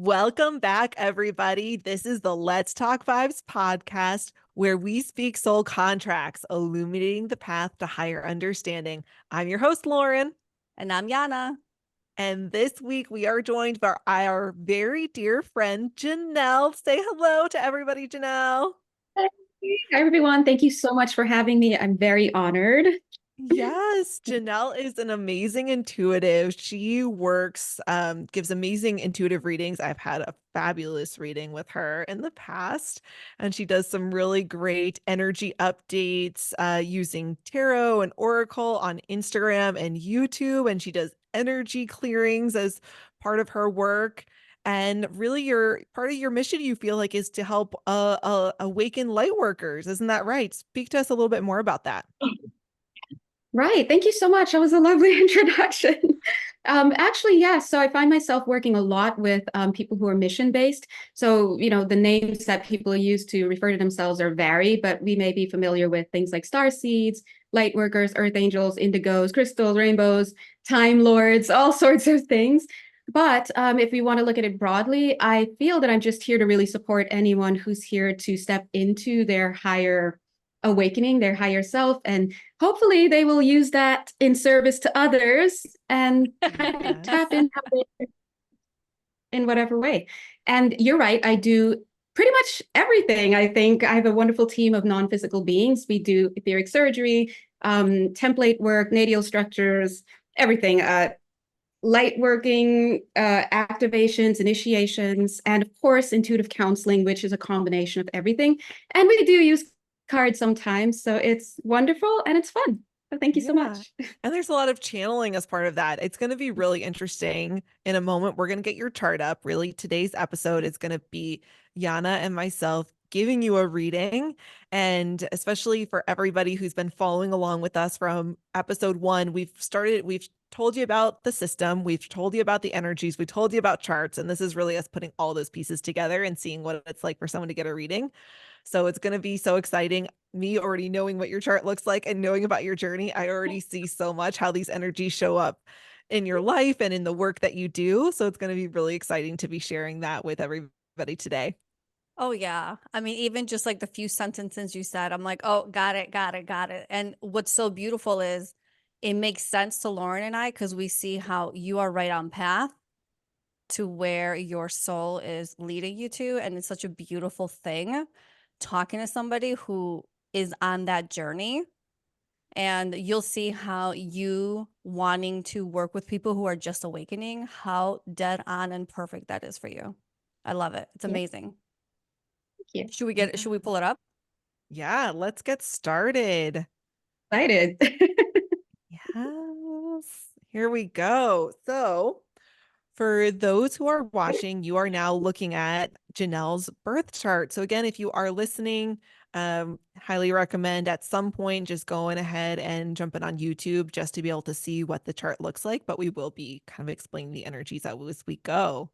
Welcome back, everybody. This is the Let's Talk Vibes podcast, where we speak soul contracts, illuminating the path to higher understanding. I'm your host, Lauren. And I'm Yiannah. And this week we are joined by our very dear friend, Jonelle. Say hello to everybody, Jonelle. Hi, everyone. Thank you so much for having me. I'm very honored. Yes, Jonelle is an amazing intuitive. She works, gives amazing intuitive readings. I've had a fabulous reading with her in the past, and she does some really great energy updates using tarot and oracle on Instagram and YouTube, and she does energy clearings as part of her work. And really, your part of your mission, you feel like, is to help awaken light workers. Isn't that right? Speak to us a little bit more about that. Right. Thank you so much. That was a lovely introduction. Actually, yes. So I find myself working a lot with people who are mission-based. So, the names that people use to refer to themselves are vary, but we may be familiar with things like star seeds, light workers, earth angels, indigos, crystals, rainbows, time lords, all sorts of things. But if we want to look at it broadly, I feel that I'm just here to really support anyone who's here to step into their higher awakening, their higher self, and hopefully they will use that in service to others and tap in whatever way. And you're right, I do pretty much everything. I think I have a wonderful team of non-physical beings. We do etheric surgery, template work, natal structures, everything, light working, activations, initiations, and of course, intuitive counseling, which is a combination of everything. And we do use cards sometimes, so it's wonderful and it's fun. So thank you so much. And there's a lot of channeling as part of that. It's going to be really interesting. In a moment, we're going to get your chart up. Really, today's episode is going to be Yiannah and myself giving you a reading. And especially for everybody who's been following along with us from episode 1, we've told you about the system, we've told you about the energies, we told you about charts, and this is really us putting all those pieces together and seeing what it's like for someone to get a reading. So it's going to be so exciting. Me already knowing what your chart looks like and knowing about your journey, I already see so much how these energies show up in your life and in the work that you do. So it's going to be really exciting to be sharing that with everybody today. Oh, yeah. I mean, even just like the few sentences you said, I'm like, oh, got it. And what's so beautiful is it makes sense to Lauren and I because we see how you are right on path to where your soul is leading you to. And it's such a beautiful thing talking to somebody who is on that journey. And you'll see how you wanting to work with people who are just awakening, how dead on and perfect that is for you. I love it. It's amazing. Thank you. Should we pull it up? Yeah, let's get started. Excited. Yes, here we go. So for those who are watching, you are now looking at Jonelle's birth chart. So again, if you are listening, highly recommend at some point just going ahead and jumping on YouTube just to be able to see what the chart looks like. But we will be kind of explaining the energies as we go.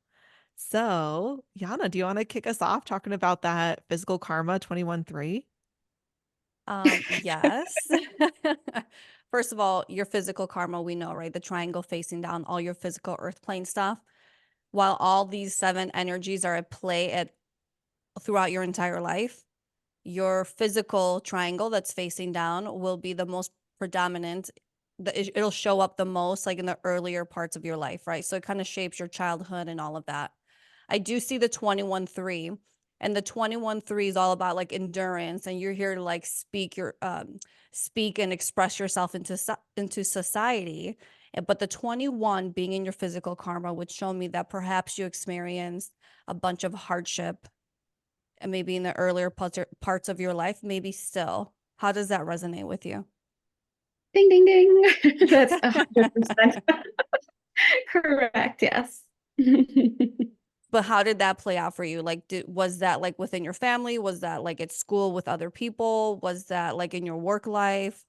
So Yiannah, do you want to kick us off talking about that physical karma 21-3? Yes. First of all, your physical karma, we know, right? The triangle facing down, all your physical earth plane stuff. While all these 7 energies are at play throughout your entire life, your physical triangle that's facing down will be the most predominant. It'll show up the most like in the earlier parts of your life, right? So it kind of shapes your childhood and all of that. I do see the 21-3, and the 21-3 is all about like endurance, and you're here to like speak and express yourself into society. But the 21 being in your physical karma would show me that perhaps you experienced a bunch of hardship, and maybe in the earlier parts of your life, maybe still. How does that resonate with you? Ding, ding, ding. That's 100% correct. Yes. But how did that play out for you? Like, was that like within your family? Was that like at school with other people? Was that like in your work life,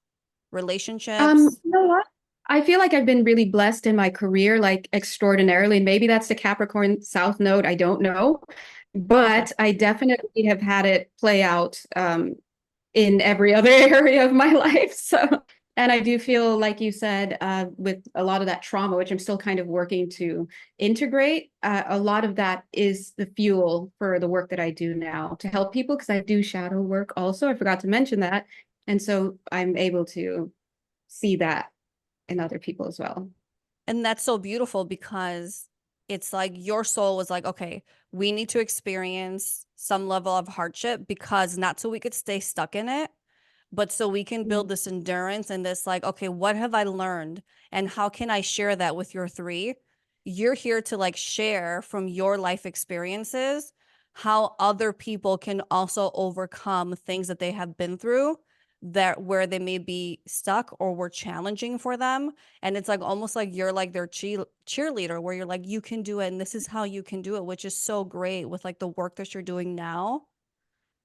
relationships? You know what? I feel like I've been really blessed in my career, like extraordinarily. And maybe that's the Capricorn South Node. I don't know. But I definitely have had it play out in every other area of my life. So And I do feel, like you said, with a lot of that trauma, which I'm still kind of working to integrate, a lot of that is the fuel for the work that I do now to help people, because I do shadow work also. I forgot to mention that. And so I'm able to see that in other people as well. And that's so beautiful, because it's like your soul was like, okay, we need to experience some level of hardship, because not so we could stay stuck in it, but so we can build this endurance and this like, okay, what have I learned and how can I share that with your three? You're here to like share from your life experiences how other people can also overcome things that they have been through, that where they may be stuck or were challenging for them. And it's like almost like you're like their cheerleader, where you're like, you can do it and this is how you can do it, which is so great with like the work that you're doing now,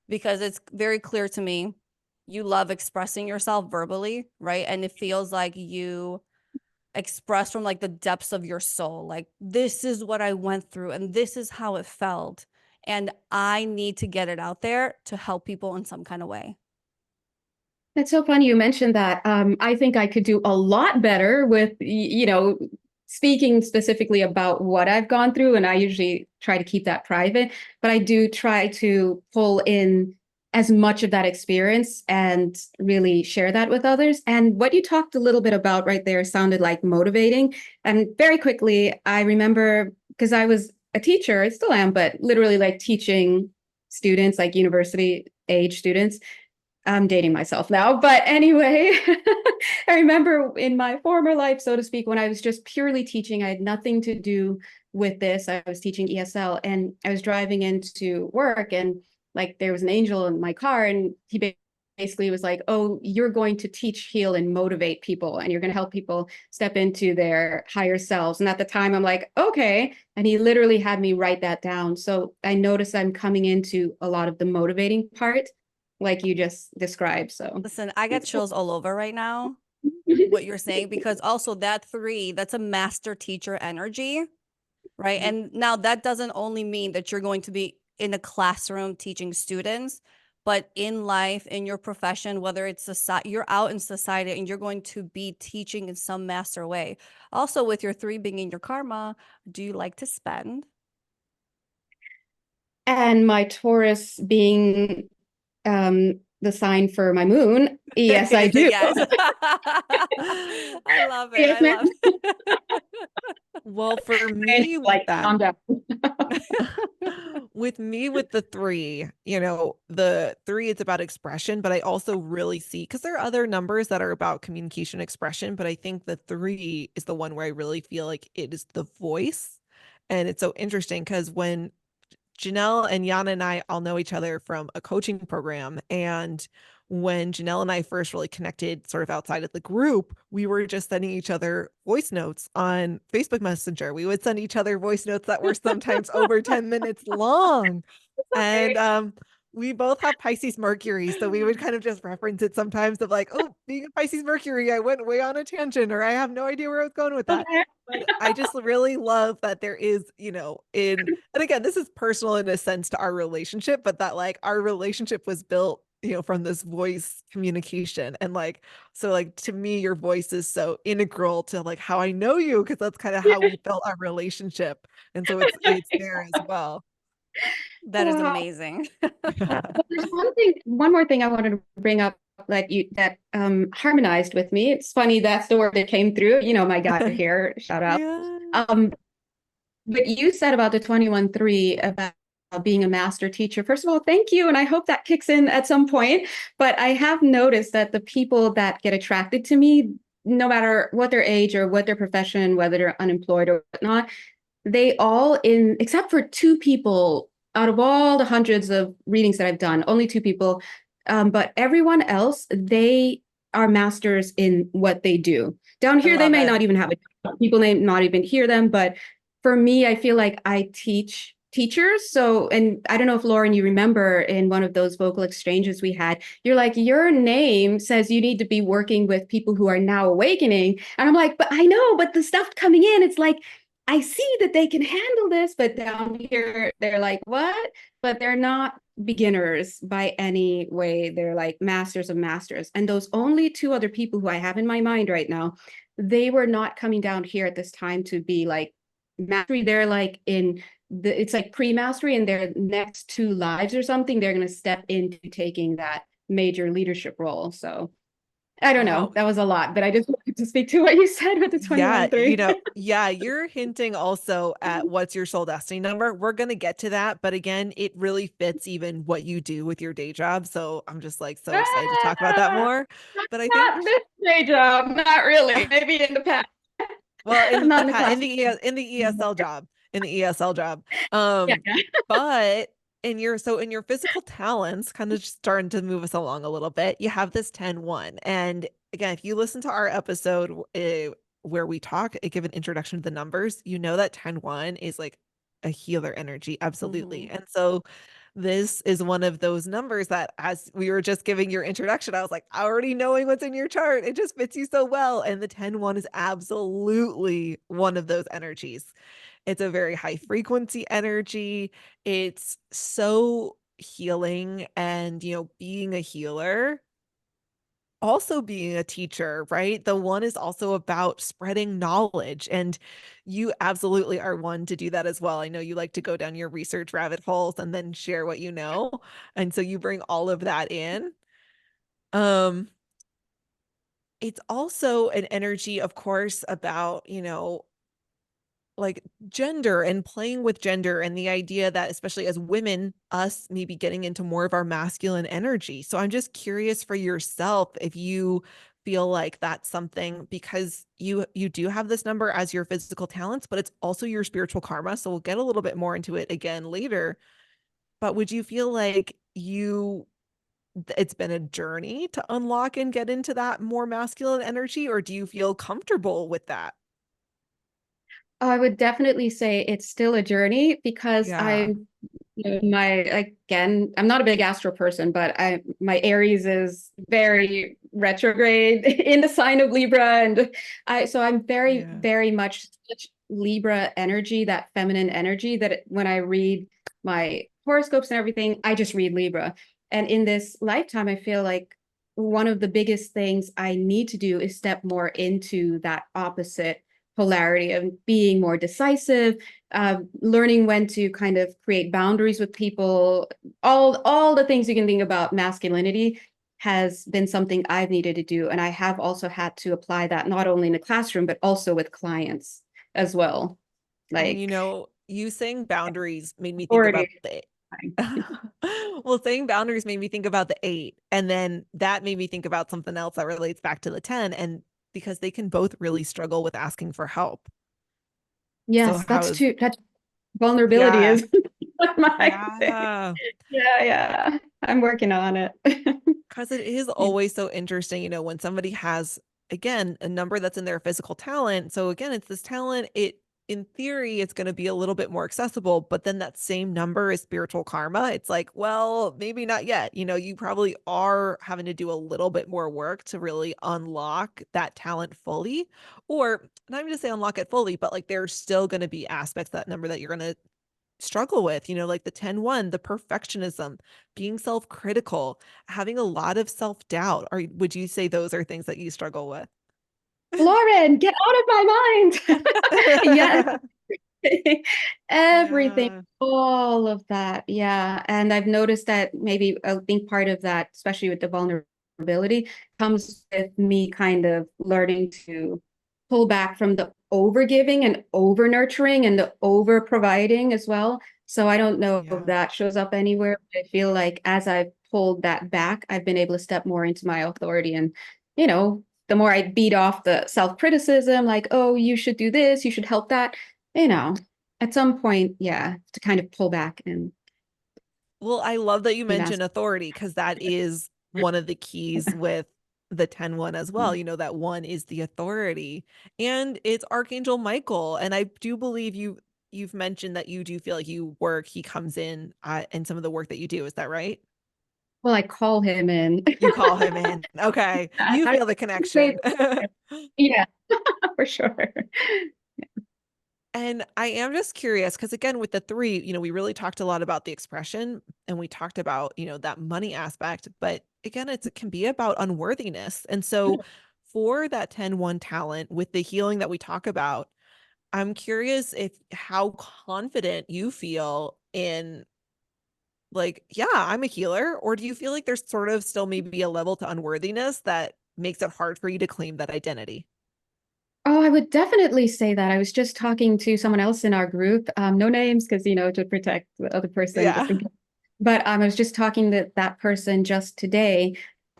because it's very clear to me you love expressing yourself verbally, right? And it feels like you express from like the depths of your soul, like, this is what I went through and this is how it felt, and I need to get it out there to help people in some kind of way. It's so funny you mentioned that. I think I could do a lot better with, speaking specifically about what I've gone through. And I usually try to keep that private, but I do try to pull in as much of that experience and really share that with others. And what you talked a little bit about right there sounded like motivating. And very quickly, I remember, because I was a teacher, I still am, but literally like teaching students, like university age students. I'm dating myself now, but anyway, I remember in my former life, so to speak, when I was just purely teaching, I had nothing to do with this. I was teaching ESL, and I was driving into work, and like there was an angel in my car, and he basically was like, "Oh, you're going to teach, heal, and motivate people, and you're going to help people step into their higher selves." And at the time, I'm like, "Okay." And he literally had me write that down. So I noticed I'm coming into a lot of the motivating part, like you just described. So Listen, I get chills all over right now, what you're saying, because also that three, that's a master teacher energy, right? And now that doesn't only mean that you're going to be in a classroom teaching students, but in life, in your profession, whether it's society, you're out in society and you're going to be teaching in some master way. Also, with your three being in your karma, do you like to spend? And my Taurus being the sign for my moon, yes, I do. Yes. I love it. Yes, I love it. Well, for me, with like, that, calm down. with me, with the three, the three, it's about expression, but I also really see, because there are other numbers that are about communication expression, but I think the three is the one where I really feel like it is the voice. And it's so interesting because when Jonelle and Yiannah and I all know each other from a coaching program. And when Jonelle and I first really connected sort of outside of the group, we were just sending each other voice notes on Facebook Messenger. We would send each other voice notes that were sometimes over 10 minutes long. And we both have Pisces Mercury. So we would kind of just reference it sometimes of like, oh, being a Pisces Mercury, I went way on a tangent, or I have no idea where I was going with that. But I just really love that there is, and again, this is personal in a sense to our relationship, but that like our relationship was built, from this voice communication. And like, so like to me, your voice is so integral to like how I know you, because that's kind of how we built our relationship. And so it's there as well. That is amazing. There's one more thing I wanted to bring up that harmonized with me. It's funny, that's the word that came through, my guy here, shout out. Yeah. But you said about the 21-3 about being a master teacher. First of all, thank you. And I hope that kicks in at some point. But I have noticed that the people that get attracted to me, no matter what their age or what their profession, whether they're unemployed or whatnot, they all except for two people out of all the hundreds of readings that I've done, only two people, but everyone else, they are masters in what they do. Down here, they may not even have a people may not even hear them, but for me, I feel like I teach teachers. So, and I don't know if Lauren, you remember in one of those vocal exchanges we had, you're like, your name says you need to be working with people who are now awakening. And I'm like, but I know, but the stuff coming in, it's like, I see that they can handle this, but down here, they're like, what? But they're not beginners by any way. They're like masters of masters. And those only two other people who I have in my mind right now, they were not coming down here at this time to be like mastery. They're like it's like pre-mastery, in their next 2 lives or something, they're going to step into taking that major leadership role. So I don't know. Wow. That was a lot, but I just wanted to speak to what you said with the Yeah, 21-3. yeah, you're hinting also at what's your soul destiny number. We're going to get to that, but again, it really fits even what you do with your day job. So I'm just like so excited to talk about that more. But I think Not this day job, not really. Maybe in the past. well, I'm not in the class. in the ESL job, in the ESL job. Yeah. But in your physical talents, kind of just starting to move us along a little bit, you have this 10-1. And again, if you listen to our episode where we give an introduction to the numbers, you know that 10-1 is like a healer energy, absolutely. And so this is one of those numbers that, as we were just giving your introduction, I was like, already knowing what's in your chart, it just fits you so well. And the 10-1 is absolutely one of those energies. It's a very high frequency energy. It's so healing, and, being a healer, also being a teacher, right? The one is also about spreading knowledge, and you absolutely are one to do that as well. I know you like to go down your research rabbit holes and then share what you know. And so you bring all of that in. Um, it's also an energy, of course, about, like gender and playing with gender, and the idea that, especially as women, us maybe getting into more of our masculine energy. So I'm just curious for yourself if you feel like that's something, because you do have this number as your physical talents, but it's also your spiritual karma. So we'll get a little bit more into it again later. But would you feel like it's been a journey to unlock and get into that more masculine energy, or do you feel comfortable with that? Oh, I would definitely say it's still a journey, because Yeah. again, I'm not a big astro person, but my Aries is very retrograde in the sign of Libra, and I'm very, Yeah. very much such Libra energy, that feminine energy, that when I read my horoscopes and everything, I just read Libra. And in this lifetime, I feel like one of the biggest things I need to do is step more into that opposite polarity of being more decisive, learning when to kind of create boundaries with people. All the things you can think about masculinity has been something I've needed to do, and I have also had to apply that not only in the classroom but also with clients as well. And Like you saying boundaries made me think about already. the well, saying boundaries made me think about the 8, and then that made me think about something else that relates back to the 10, and because they can both really struggle with asking for help. So Yes, how is that vulnerability yeah. is my thing. Yeah. Yeah. I'm working on it. Because it is Yeah. always so interesting, when somebody has, again, a number that's in their physical talent. So again, it's this talent, in theory, it's going to be a little bit more accessible, but then that same number is spiritual karma. It's like, well, maybe not yet. You probably are having to do a little bit more work to really unlock that talent fully, or not even to say unlock it fully, but like there's still going to be aspects of that number that you're going to struggle with, like the 10-1, the perfectionism, being self-critical, having a lot of self-doubt. Or would you say those are things that you struggle with? Lauren, get out of my mind. Yes. Everything, Yeah. all of that. Yeah. And I've noticed that maybe I think part of that, especially with the vulnerability, comes with me kind of learning to pull back from the over giving and over nurturing and the over providing as well. So I don't know if Yeah. that shows up anywhere. But I feel like as I've pulled that back, I've been able to step more into my authority. And, the more I beat off the self-criticism, like, oh, you should do this, you should help that, you know, at some point, yeah, to kind of pull back and Well, I love that you be mentioned master. authority, because that is one of the keys with the 10-1 as well. That one is the authority, and it's Archangel Michael. And I do believe you've mentioned that you do feel like he comes in some of the work that you do. Is that right? Well, I call him in. You call him in. Okay. You I feel the connection. yeah, for sure. And I am just curious, because again, with the 3, we really talked a lot about the expression, and we talked about, that money aspect, but again, it can be about unworthiness. And so for that 10-1 talent with the healing that we talk about, I'm curious if how confident you feel in like, yeah, I'm a healer, or do you feel like there's sort of still maybe a level to unworthiness that makes it hard for you to claim that identity? Oh, I would definitely say that. I was just talking to someone else in our group, no names, because to protect the other person, just Yeah. in case. But I was just talking to that person just today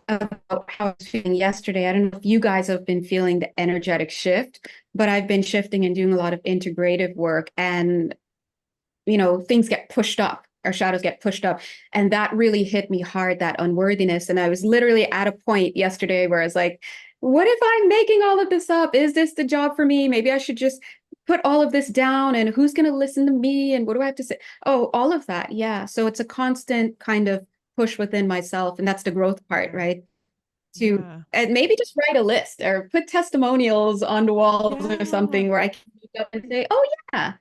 about how I was feeling yesterday. I don't know if you guys have been feeling the energetic shift, but I've been shifting and doing a lot of integrative work, and things get pushed up. Our shadows get pushed up. And that really hit me hard, that unworthiness. And I was literally at a point yesterday where I was like, what if I'm making all of this up? Is this the job for me? Maybe I should just put all of this down, and who's going to listen to me? And what do I have to say? Oh, all of that. Yeah. So it's a constant kind of push within myself. And that's the growth part, right? Yeah. And maybe just write a list or put testimonials on the walls or Yeah. something where I can look up and say, oh, yeah,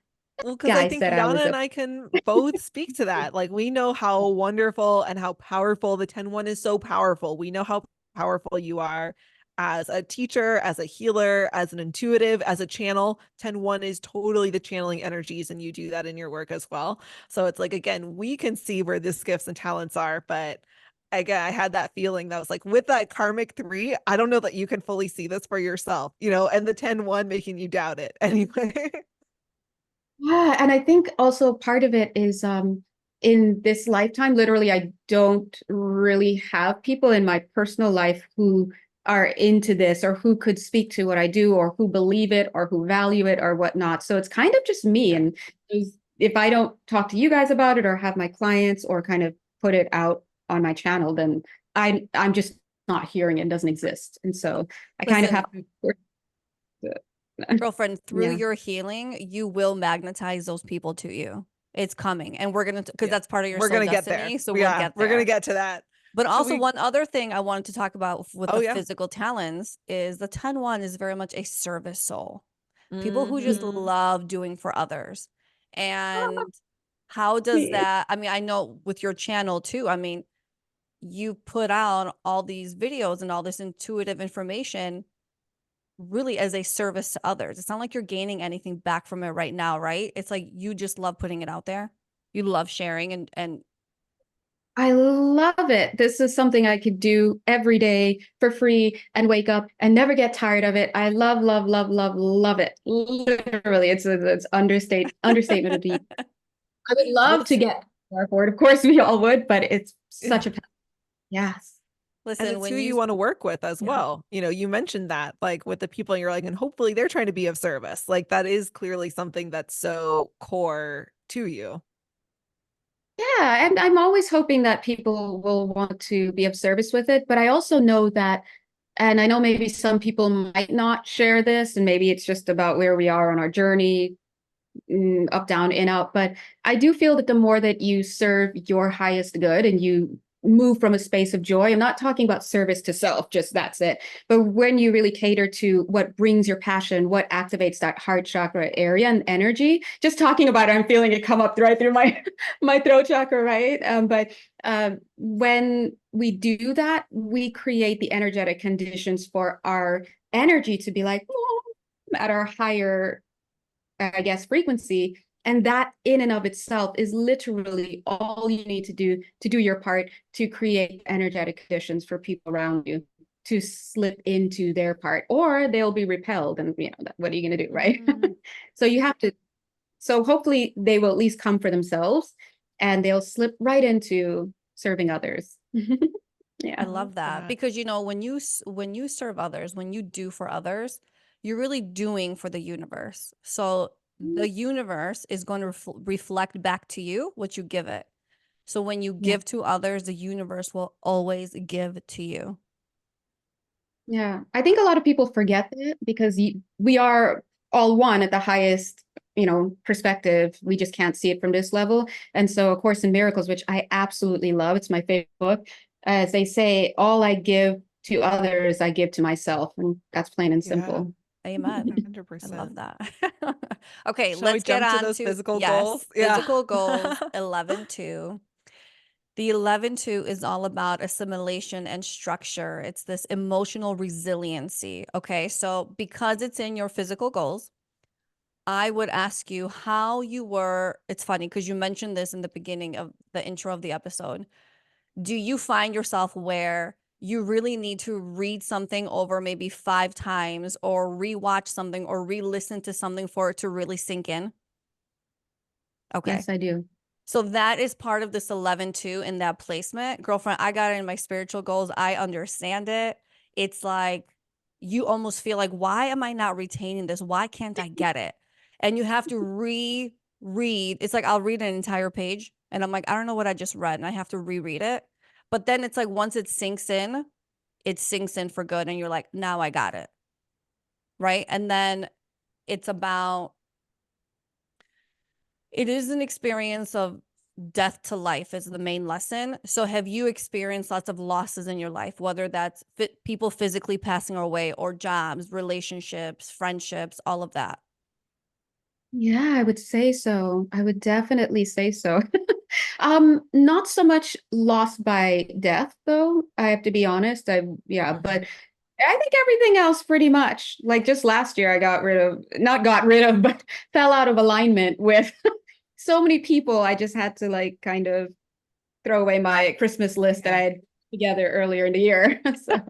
Well, because I guy think said I Yiannah was and a I can both speak to that. Like, we know how wonderful and how powerful the 10-1 is. So powerful. We know how powerful you are as a teacher, as a healer, as an intuitive, as a channel. 10-1 is totally the channeling energies, and you do that in your work as well. So it's like, again, we can see where this gifts and talents are, but again, I had that feeling that was like, with that karmic 3, I don't know that you can fully see this for yourself, and the 10-1 making you doubt it anyway. Yeah, and I think also part of it is in this lifetime, literally, I don't really have people in my personal life who are into this or who could speak to what I do or who believe it or who value it or whatnot. So it's kind of just me. And if I don't talk to you guys about it or have my clients or kind of put it out on my channel, then I'm just not hearing it. It doesn't exist. And so I kind of Listen, have to work girlfriend, through yeah. your healing, you will magnetize those people to you. It's coming. And we're going to, because Yeah. that's part of your We're soul gonna get there. destiny. So Yeah, we'll get we're gonna there. get to that. But Should also we? one other thing I wanted to talk about with Oh, the yeah. physical talents is the 10-1 is very much a service soul. People who just Mhm. love doing for others. And how does that, I mean, I know with your channel too, I mean, you put out all these videos and all this intuitive information really as a service to others. It's not like you're gaining anything back from it right now, right? It's like you just love putting it out there. You love sharing and I love it. This is something I could do every day for free and wake up and never get tired of it. I love, love, love, love, love it. Literally, it's understatement of the. I would Well, love to get more for it. Of course, we all would, but it's such a yes. and listen, it's who when you you, want to work with as yeah. well. You mentioned that, like, with the people you're like, and hopefully they're trying to be of service. Like, that is clearly something that's so core to you. Yeah, and I'm always hoping that people will want to be of service with it. But I also know that, and I know maybe some people might not share this, and maybe it's just about where we are on our journey, up, down, in, out. But I do feel that the more that you serve your highest good and you move from a space of joy, I'm not talking about service to self, just that's it. But when you really cater to what brings your passion, what activates that heart chakra area and energy, just talking about it, I'm feeling it come up right through my my throat chakra, right? But when we do that, we create the energetic conditions for our energy to be like, oh, at our higher, I guess, frequency. And that in and of itself is literally all you need to do your part to create energetic conditions for people around you to slip into their part, or they'll be repelled. And what are you going to do, right? So you have to, so hopefully they will at least come for themselves and they'll slip right into serving others. I Yeah. love that because when you serve others, when you do for others, you're really doing for the universe. So the universe is going to reflect back to you what you give it. So when you give to others, the universe will always give to you. Yeah, I think a lot of people forget that because we are all one at the highest, perspective. We just can't see it from this level. And so, A Course in Miracles, which I absolutely love, it's my favorite book. As they say, all I give to others, I give to myself, and that's plain and simple. Amen. 100%. I love that. Okay, Shall we let's get jump to on those to physical goals? physical goals 11-2. The 11-2 is all about assimilation and structure. It's this emotional resiliency. Okay. So because it's in your physical goals, I would ask you how you were. It's funny because you mentioned this in the beginning of the intro of the episode. Do you find yourself where you really need to read something over maybe 5 times or rewatch something or re-listen to something for it to really sink in? Okay. Yes, I do. So that is part of this 11-2 in that placement. Girlfriend, I got it in my spiritual goals. I understand it. It's like you almost feel like, why am I not retaining this? Why can't I get it? And you have to reread. It's like I'll read an entire page and I'm like, I don't know what I just read, and I have to reread it. But then it's like once it sinks in for good, and you're like, now I got it. Right? And then it's about, it is an experience of death to life is the main lesson. So have you experienced lots of losses in your life, whether that's people physically passing away or jobs, relationships, friendships, all of that? Yeah, I would say so. I would definitely say so. Not so much lost by death, though. I have to be honest. But I think everything else pretty much. Like just last year, I not got rid of, but fell out of alignment with so many people. I just had to like kind of throw away my Christmas list that I had together earlier in the year. So.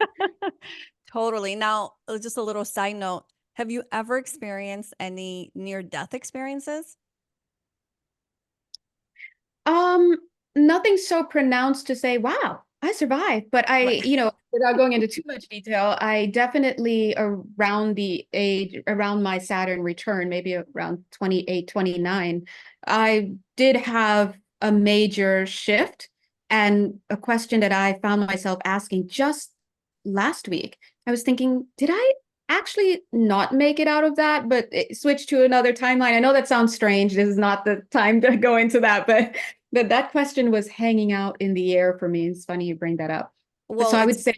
Totally. Now, just a little side note. Have you ever experienced any near-death experiences? Nothing so pronounced to say, wow, I survived. But Right. without going into too much detail, I definitely around my Saturn return, maybe around 28, 29, I did have a major shift, and a question that I found myself asking just last week. I was thinking, did I actually not make it out of that, but it switched to another timeline? I know that sounds strange. This is not the time to go into that, but that question was hanging out in the air for me. It's funny you bring that up. Well, So I would say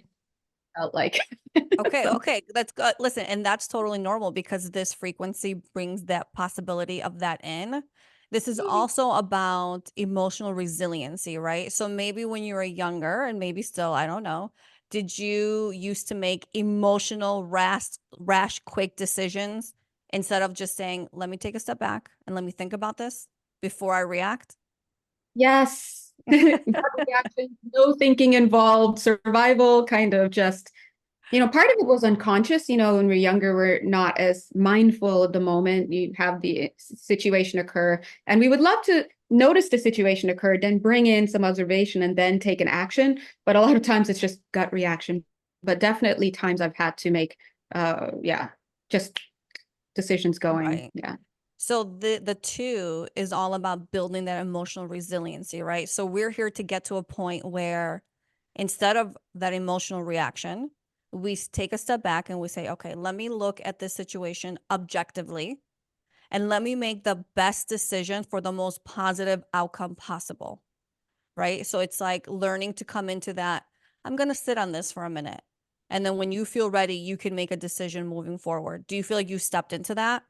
felt like. okay, that's good. Listen, and that's totally normal because this frequency brings that possibility of that in. This is also about emotional resiliency, right? So maybe when you were younger, and maybe still, I don't know, did you used to make emotional, rash, quick decisions instead of just saying, let me take a step back and let me think about this before I react? Yes. Gut reaction, no thinking involved, survival, kind of just, part of it was unconscious. When we're younger, we're not as mindful of the moment. You have the situation occur, and we would love to notice the situation occur, then bring in some observation and then take an action. But a lot of times it's just gut reaction. But definitely times I've had to make, just decisions going. Right. Yeah. So the 2 is all about building that emotional resiliency, right? So we're here to get to a point where instead of that emotional reaction, we take a step back and we say, okay, let me look at this situation objectively and let me make the best decision for the most positive outcome possible, right? So it's like learning to come into that, I'm going to sit on this for a minute. And then when you feel ready, you can make a decision moving forward. Do you feel like you stepped into that?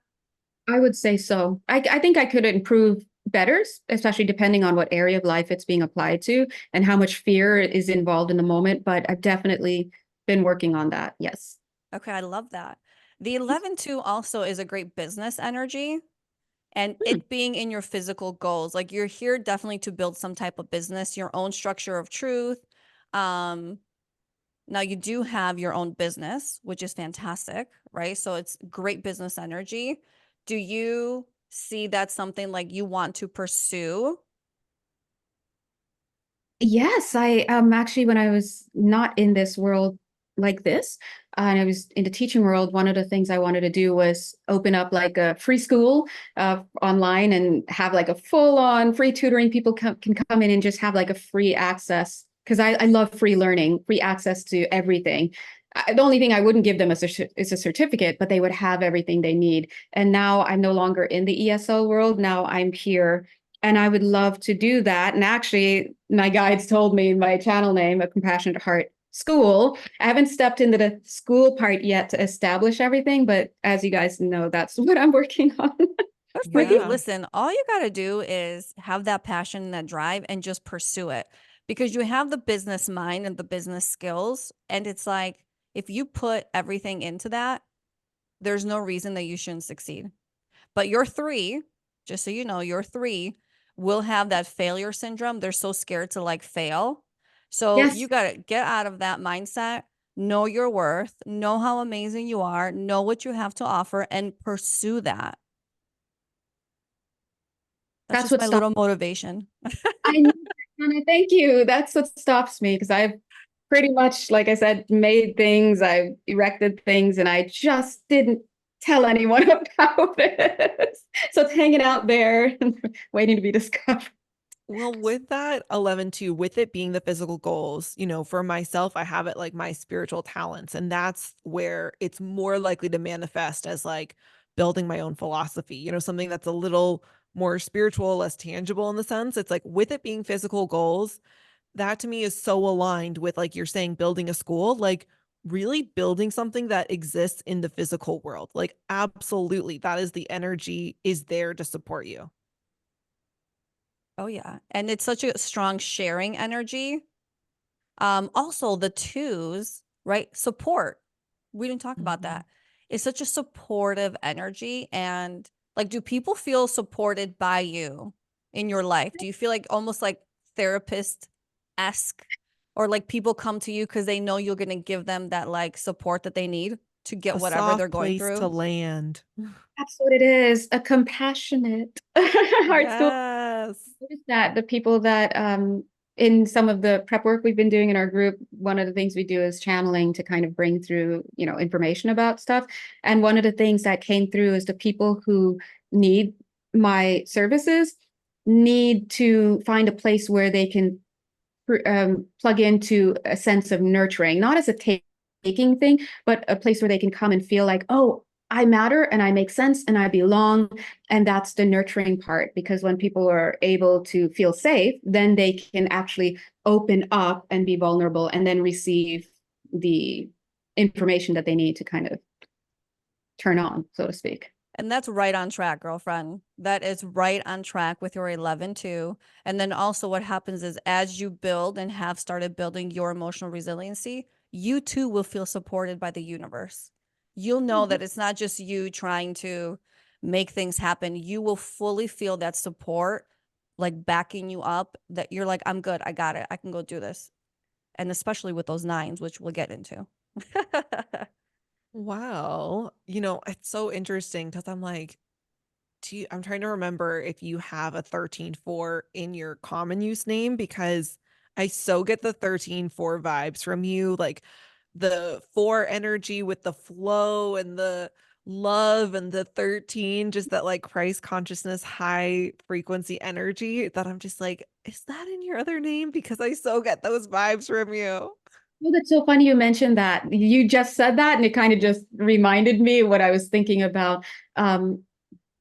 I would say so. I think I could improve better, especially depending on what area of life it's being applied to and how much fear is involved in the moment. But I've definitely been working on that. Yes. Okay, I love that. The 11-2 also is a great business energy, and Hmm. it being in your physical goals. Like you're here definitely to build some type of business, your own structure of truth. Um, Now you do have your own business, which is fantastic, right? So it's great business energy. Do you see that something like you want to pursue? Yes, I actually, when I was not in this world like this, and I was in the teaching world, one of the things I wanted to do was open up like a free school online and have like a full-on free tutoring. People can come in and just have like a free access, because I love free learning, free access to everything. The only thing I wouldn't give them is a certificate, but they would have everything they need. And now I'm no longer in the ESL world. Now I'm here, and I would love to do that. And actually, my guides told me my channel name, A Compassionate Heart School. I haven't stepped into the school part yet to establish everything, but as you guys know, that's what I'm working on. Good for you. Yeah. Listen, all you got to do is have that passion and that drive and just pursue it. because you have the business mind and the business skills. And it's like, if you put everything into that, there's no reason that you shouldn't succeed. But your three, just so you know, your three will have that failure syndrome. They're so scared to like fail. So Yes, you got to get out of that mindset, know your worth, know how amazing you are, know what you have to offer, and pursue that. That's that's just what my stops. little motivation. I know, Anna, thank you. That's what stops me because I've pretty much, like I said, made things, I've erected things, and I just didn't tell anyone about it. So it's hanging out there and waiting to be discovered. Well, with that 11 too, with it being the physical goals, for myself, I have it like my spiritual talents, and that's where it's more likely to manifest as like building my own philosophy, something that's a little more spiritual, less tangible in the sense. It's like with it being physical goals, that to me is so aligned with like you're saying building a school, like really building something that exists in the physical world. Like absolutely, that is the energy is there to support you. Oh, yeah. And it's such a strong sharing energy. Also, the twos, right? Support. We didn't talk about Mhm. that. It's such a supportive energy. And like, do people feel supported by you in your life? Do you feel like almost like therapist-esque, or like people come to you because they know you're going to give them that like support that they need to get A whatever they're soft going place to through? land. That's what it is, a compassionate heart. So Yes. noticed that the people that in some of the prep work we've been doing in our group, one of the things we do is channeling to kind of bring through, information about stuff. And one of the things that came through is the people who need my services need to find a place where they can plug into a sense of nurturing, not as a taking thing, but a place where they can come and feel like, oh, I matter and I make sense and I belong. And that's the nurturing part, because when people are able to feel safe, then they can actually open up and be vulnerable and then receive the information that they need to kind of turn on, so to speak. And that's right on track, girlfriend. That is right on track with your 11 too. And then also what happens is as you build and have started building your emotional resiliency, you too will feel supported by the universe. You'll know that it's not just you trying to make things happen. You will fully feel that support, like backing you up, that you're like, I'm good. I got it. I can go do this. And especially with those nines, which we'll get into. Wow. It's so interesting because I'm like, I'm trying to remember if you have a 13-4 in your common use name because I so get the 13-4 vibes from you, like the 4 energy with the flow and the love and the 13, just that like Christ consciousness, high frequency energy that I'm just like, is that in your other name? Because I so get those vibes from you. Oh, that's so funny you mentioned that. You just said that, and it kind of just reminded me what I was thinking about. Um,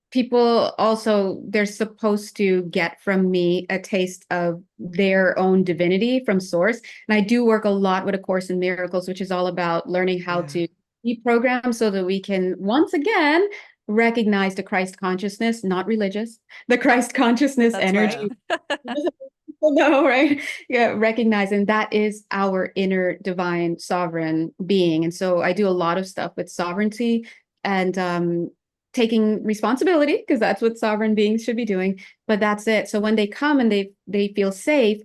People also, they're supposed to get from me a taste of their own divinity from source. And I do work a lot with A Course in Miracles, which is all about learning how Yeah. to deprogram so that we can once again recognize the Christ consciousness, not religious, the Christ consciousness That's right. Yeah. energy. People know, right? Yeah, recognizing that is our inner divine sovereign being. And so I do a lot of stuff with sovereignty and taking responsibility, because that's what sovereign beings should be doing. But that's it. So when they come and they feel safe,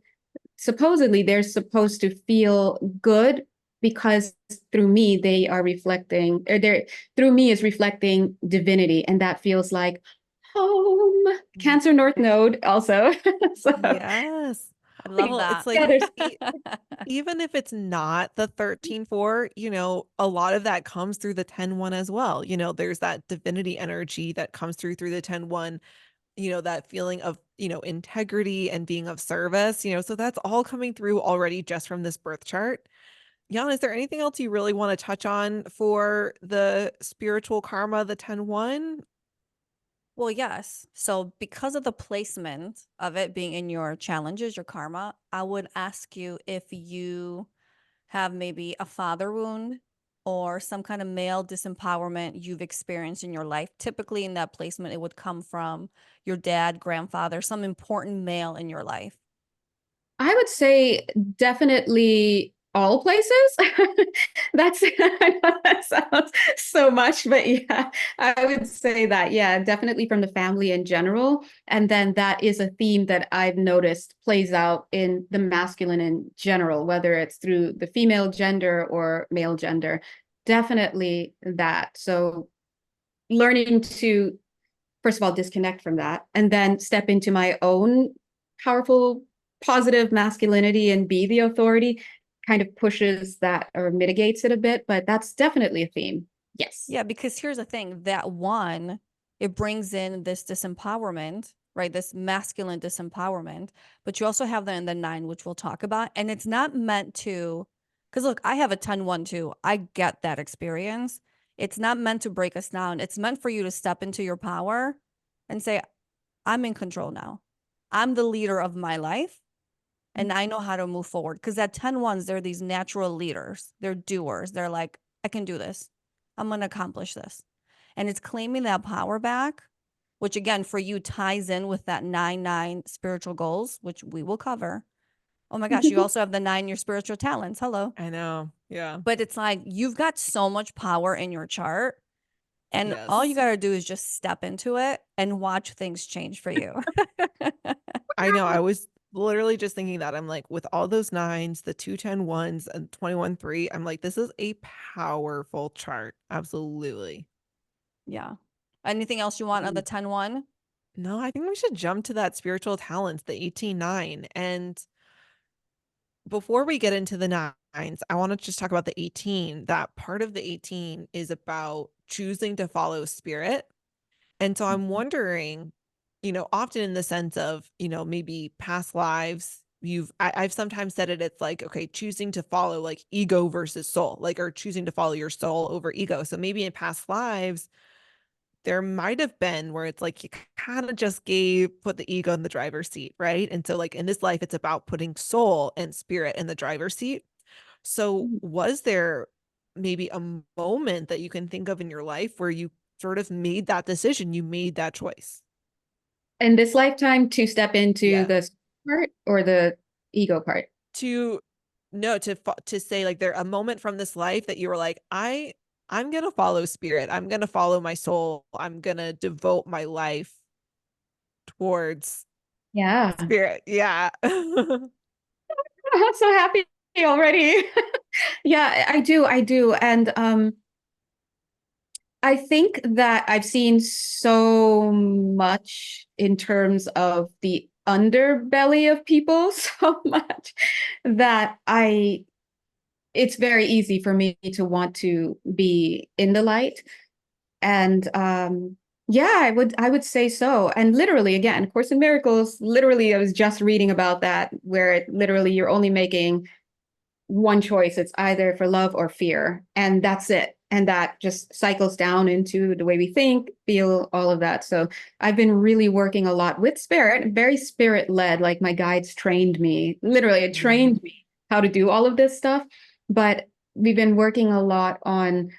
supposedly they're supposed to feel good, because through me they are reflecting, or they're through me is reflecting divinity, and that feels like home. Cancer North Node also. So Yes. I love Well, it's that. like yeah, there's even if it's not the 13-4, a lot of that comes through the 10-1 as well. There's that divinity energy that comes through the 10-1, that feeling of, integrity and being of service, so that's all coming through already just from this birth chart. Jan, is there anything else you really want to touch on for the spiritual karma, the 10-1? Well, yes. So because of the placement of it being in your challenges, your karma, I would ask you if you have maybe a father wound or some kind of male disempowerment you've experienced in your life. Typically in that placement, it would come from your dad, grandfather, some important male in your life. I would say definitely all places. That's I know that sounds so much, but yeah, I would say that. Yeah, definitely from the family in general. And then that is a theme that I've noticed plays out in the masculine in general, whether it's through the female gender or male gender. Definitely that. So learning to, first of all, disconnect from that and then step into my own powerful, positive masculinity and be the authority kind of pushes that or mitigates it a bit. But that's definitely a theme. Yes. Yeah, because here's the thing, that one, it brings in this disempowerment, right? This masculine disempowerment, but you also have that in the 9, which we'll talk about. And it's not meant to, because look, I have a 10-1 too. I get that experience. It's not meant to break us down. It's meant for you to step into your power and say, I'm in control now. I'm the leader of my life and I know how to move forward. Because that 10-1s, they're these natural leaders. They're doers. They're like, I can do this. I'm going to accomplish this. And it's claiming that power back, which again, for you ties in with that 9-9 spiritual goals, which we will cover. Oh my gosh, you also have the 9 your spiritual talents. Hello. I know. Yeah. But it's like you've got so much power in your chart. And all you Yes. got to do is just step into it and watch things change for you. I know. I was literally just thinking that. I'm like, with all those 9s, the 2-10-1s, and 21-3, I'm like, this is a powerful chart. Absolutely. Yeah. Anything else you want on the 10-1? No, I think we should jump to that spiritual talents, the 18-9. And before we get into the 9s, I want to just talk about the 18. That part of the 18 is about choosing to follow spirit. And so I'm wondering, often in the sense of, maybe past lives, I've sometimes said it's like, okay, choosing to follow like ego versus soul, like, or choosing to follow your soul over ego. So maybe in past lives, there might have been where it's like you kind of just put the ego in the driver's seat, right? And so like in this life, it's about putting soul and spirit in the driver's seat. So was there maybe a moment that you can think of in your life where you sort of made that decision, you made that choice? In this lifetime to step into Yeah. the part or the ego part? To no, to say like there a moment from this life that you were like, I'm gonna follow spirit. I'm gonna follow my soul. I'm gonna devote my life towards Yeah. spirit. Yeah. I'm so happy already. Yeah, I do. I do. And I think that I've seen so much in terms of the underbelly of people, so much that it's very easy for me to want to be in the light. And yeah, I would say so. And literally, again, Course in Miracles, literally, I was just reading about that, where literally you're only making one choice. It's either for love or fear, and that's it. And that just cycles down into the way we think, feel, all of that. So I've been really working a lot with spirit, very spirit led. Like my guides trained me, literally, it trained me how to do all of this stuff. But we've been working a lot on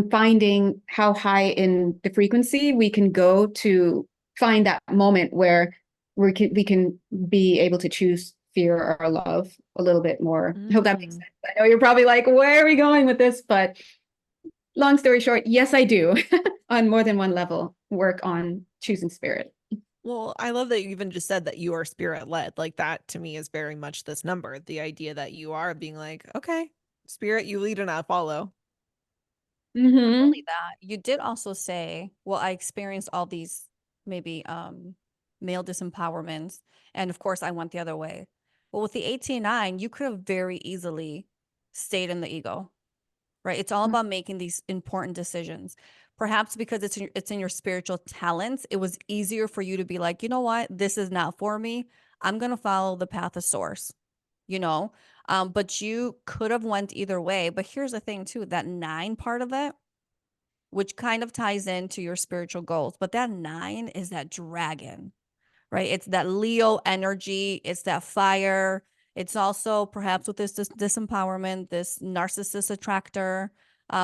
finding how high in the frequency we can go to find that moment where we can be able to choose fear or love a little bit more. I hope that makes sense. I know you're probably like, where are we going with this? But long story short, yes, I do on more than one level work on choosing spirit. Well, I love that you even just said that you are spirit led. Like that to me is very much this number. The idea that you are being like, okay, spirit, you lead and I follow. Mm-hmm. Only that, you did also say, well, I experienced all these maybe male disempowerments, and of course I went the other way. Well, with the 18-9, you could have very easily stayed in the ego, right? It's all about making these important decisions. Perhaps because it's in your spiritual talents, it was easier for you to be like, you know what, this is not for me. I'm gonna follow the path of source, you know. But you could have went either way. But here's the thing too, that 9 part of it, which kind of ties into your spiritual goals. But that 9 is that dragon, right? It's that Leo energy. It's that fire. It's also perhaps with this disempowerment, this narcissist attractor,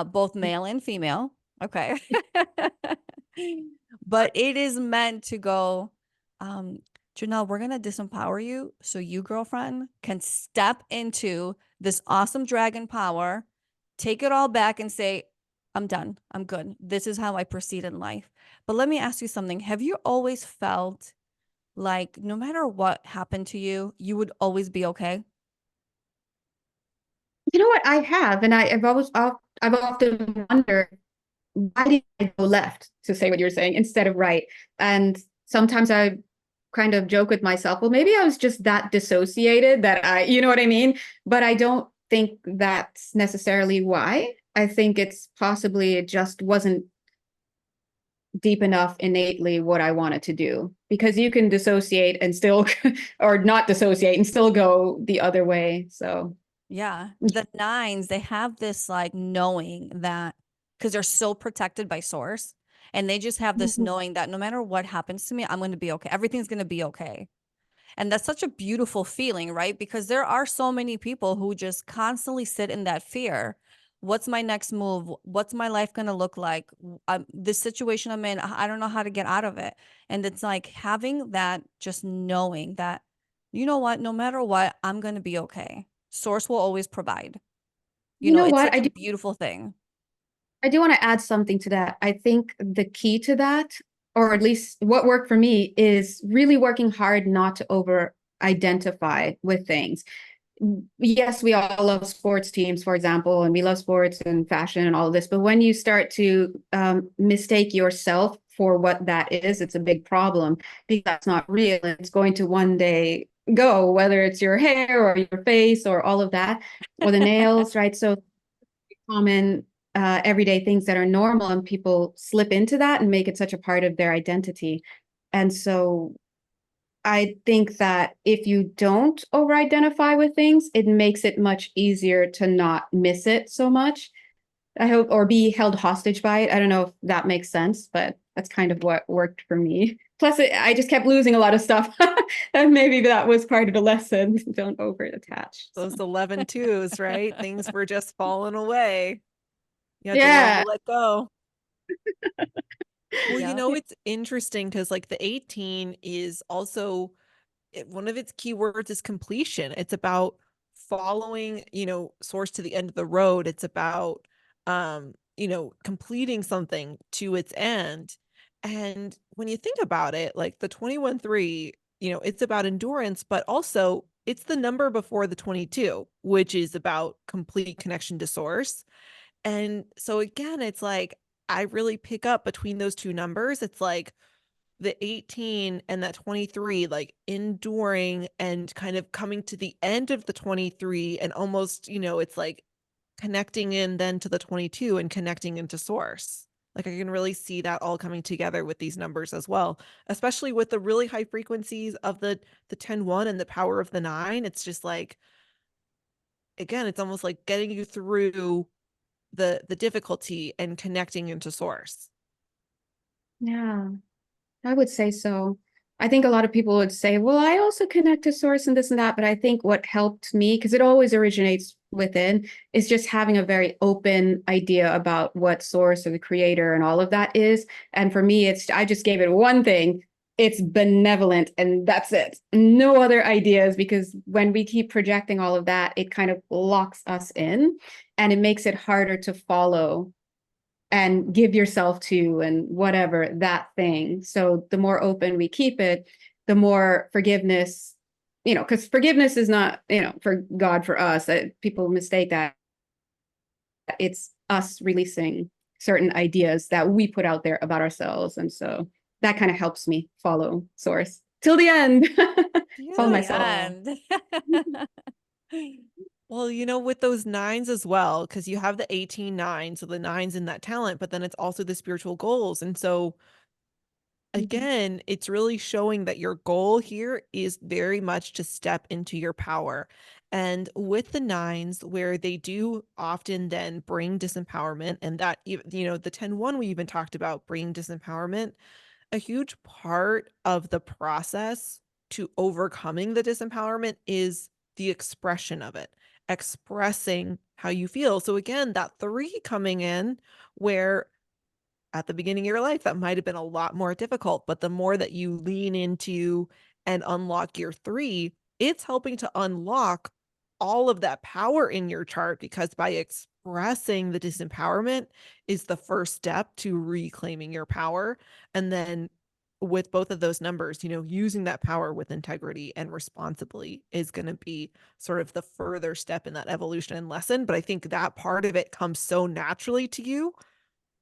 both male and female. Okay. But it is meant to go Jonelle, we're going to disempower you so you, girlfriend, can step into this awesome dragon power, take it all back and say, I'm done. I'm good. This is how I proceed in life. But let me ask you something. Have you always felt like no matter what happened to you, you would always be okay? You know what? I have, and I've often wondered, why did I go left, to say what you're saying, instead of right? And sometimes I kind of joke with myself, well, maybe I was just that dissociated that you know what I mean? But I don't think that's necessarily why. I think it's possibly it just wasn't deep enough innately what I wanted to do, because you can dissociate and still, or not dissociate and still go the other way. So Yeah. The nines, they have this like knowing that because they're so protected by source, and they just have this knowing that no matter what happens to me, I'm going to be okay. Everything's going to be okay. And that's such a beautiful feeling, right? Because there are so many people who just constantly sit in that fear. What's my next move? What's my life going to look like? This situation I'm in, I don't know how to get out of it. And it's like having that, just knowing that, you know what, no matter what, I'm going to be okay. Source will always provide. You you know, know it's what? such a beautiful thing. I do want to add something to that. I think the key to that, or at least what worked for me, is really working hard not to over identify with things. Yes, we all love sports teams, for example, and we love sports and fashion and all of this. But when you start to mistake yourself for what that is, it's a big problem, because that's not real. It's going to one day go, whether it's your hair or your face or all of that, or the nails, right? So common everyday things that are normal, and people slip into that and make it such a part of their identity. And so I think that if you don't over identify with things, it makes it much easier to not miss it so much. I hope, or be held hostage by it. I don't know if that makes sense, but that's kind of what worked for me. Plus, I just kept losing a lot of stuff. And maybe that was part of the lesson. Don't over attach. So. Those 11 twos, right? Things were just falling away. You had to learn to Yeah. let go. Well, Yeah. it's interesting because like the 18 is also one of its key words is completion. It's about following, source to the end of the road. It's about completing something to its end. And when you think about it, like the 21-3, it's about endurance, but also it's the number before the 22, which is about complete connection to source. And so again, it's like I really pick up between those two numbers. It's like the 18 and that 23, like enduring and kind of coming to the end of the 23, and almost, it's like connecting in then to the 22 and connecting into source. Like I can really see that all coming together with these numbers as well, especially with the really high frequencies of the 10-1 and the power of the 9. It's just like, again, it's almost like getting you through the difficulty and connecting into source. Yeah. I would say so. I think a lot of people would say, well, I also connect to source and this and that. But I think what helped me, because it always originates within, is just having a very open idea about what source or the creator and all of that is. And for me, I just gave it one thing. It's benevolent, and that's it. No other ideas, because when we keep projecting all of that, it kind of locks us in, and it makes it harder to follow and give yourself to, and whatever that thing. So the more open we keep it, the more forgiveness, because forgiveness is not, for God, for us. People mistake that. It's us releasing certain ideas that we put out there about ourselves. And so that kind of helps me follow source till the end. Follow myself. And Well, with those 9s as well, because you have the 18-9, so the 9's in that talent, but then it's also the spiritual goals. And so again, it's really showing that your goal here is very much to step into your power. And with the 9s, where they do often then bring disempowerment, and that, the 10-1 we even talked about bringing disempowerment, a huge part of the process to overcoming the disempowerment is the expression of it, expressing how you feel. So again, that 3 coming in, where at the beginning of your life, that might have been a lot more difficult, but the more that you lean into and unlock your 3, it's helping to unlock all of that power in your chart, because by expressing the disempowerment is the first step to reclaiming your power. And then with both of those numbers, using that power with integrity and responsibly is going to be sort of the further step in that evolution and lesson. But I think that part of it comes so naturally to you.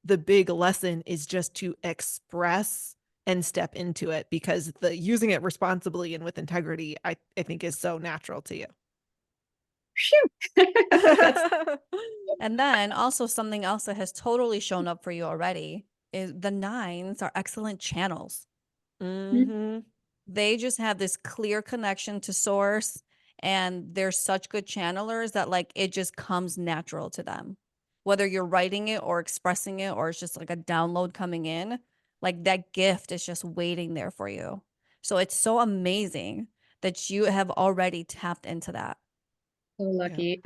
The big lesson is just to express and step into it, because the using it responsibly and with integrity, I think is so natural to you. And then also something else that has totally shown up for you already is the 9s are excellent channels. Mm-hmm. They just have this clear connection to source, and they're such good channelers that like it just comes natural to them. Whether you're writing it or expressing it, or it's just like a download coming in, like that gift is just waiting there for you. So it's so amazing that you have already tapped into that. So lucky.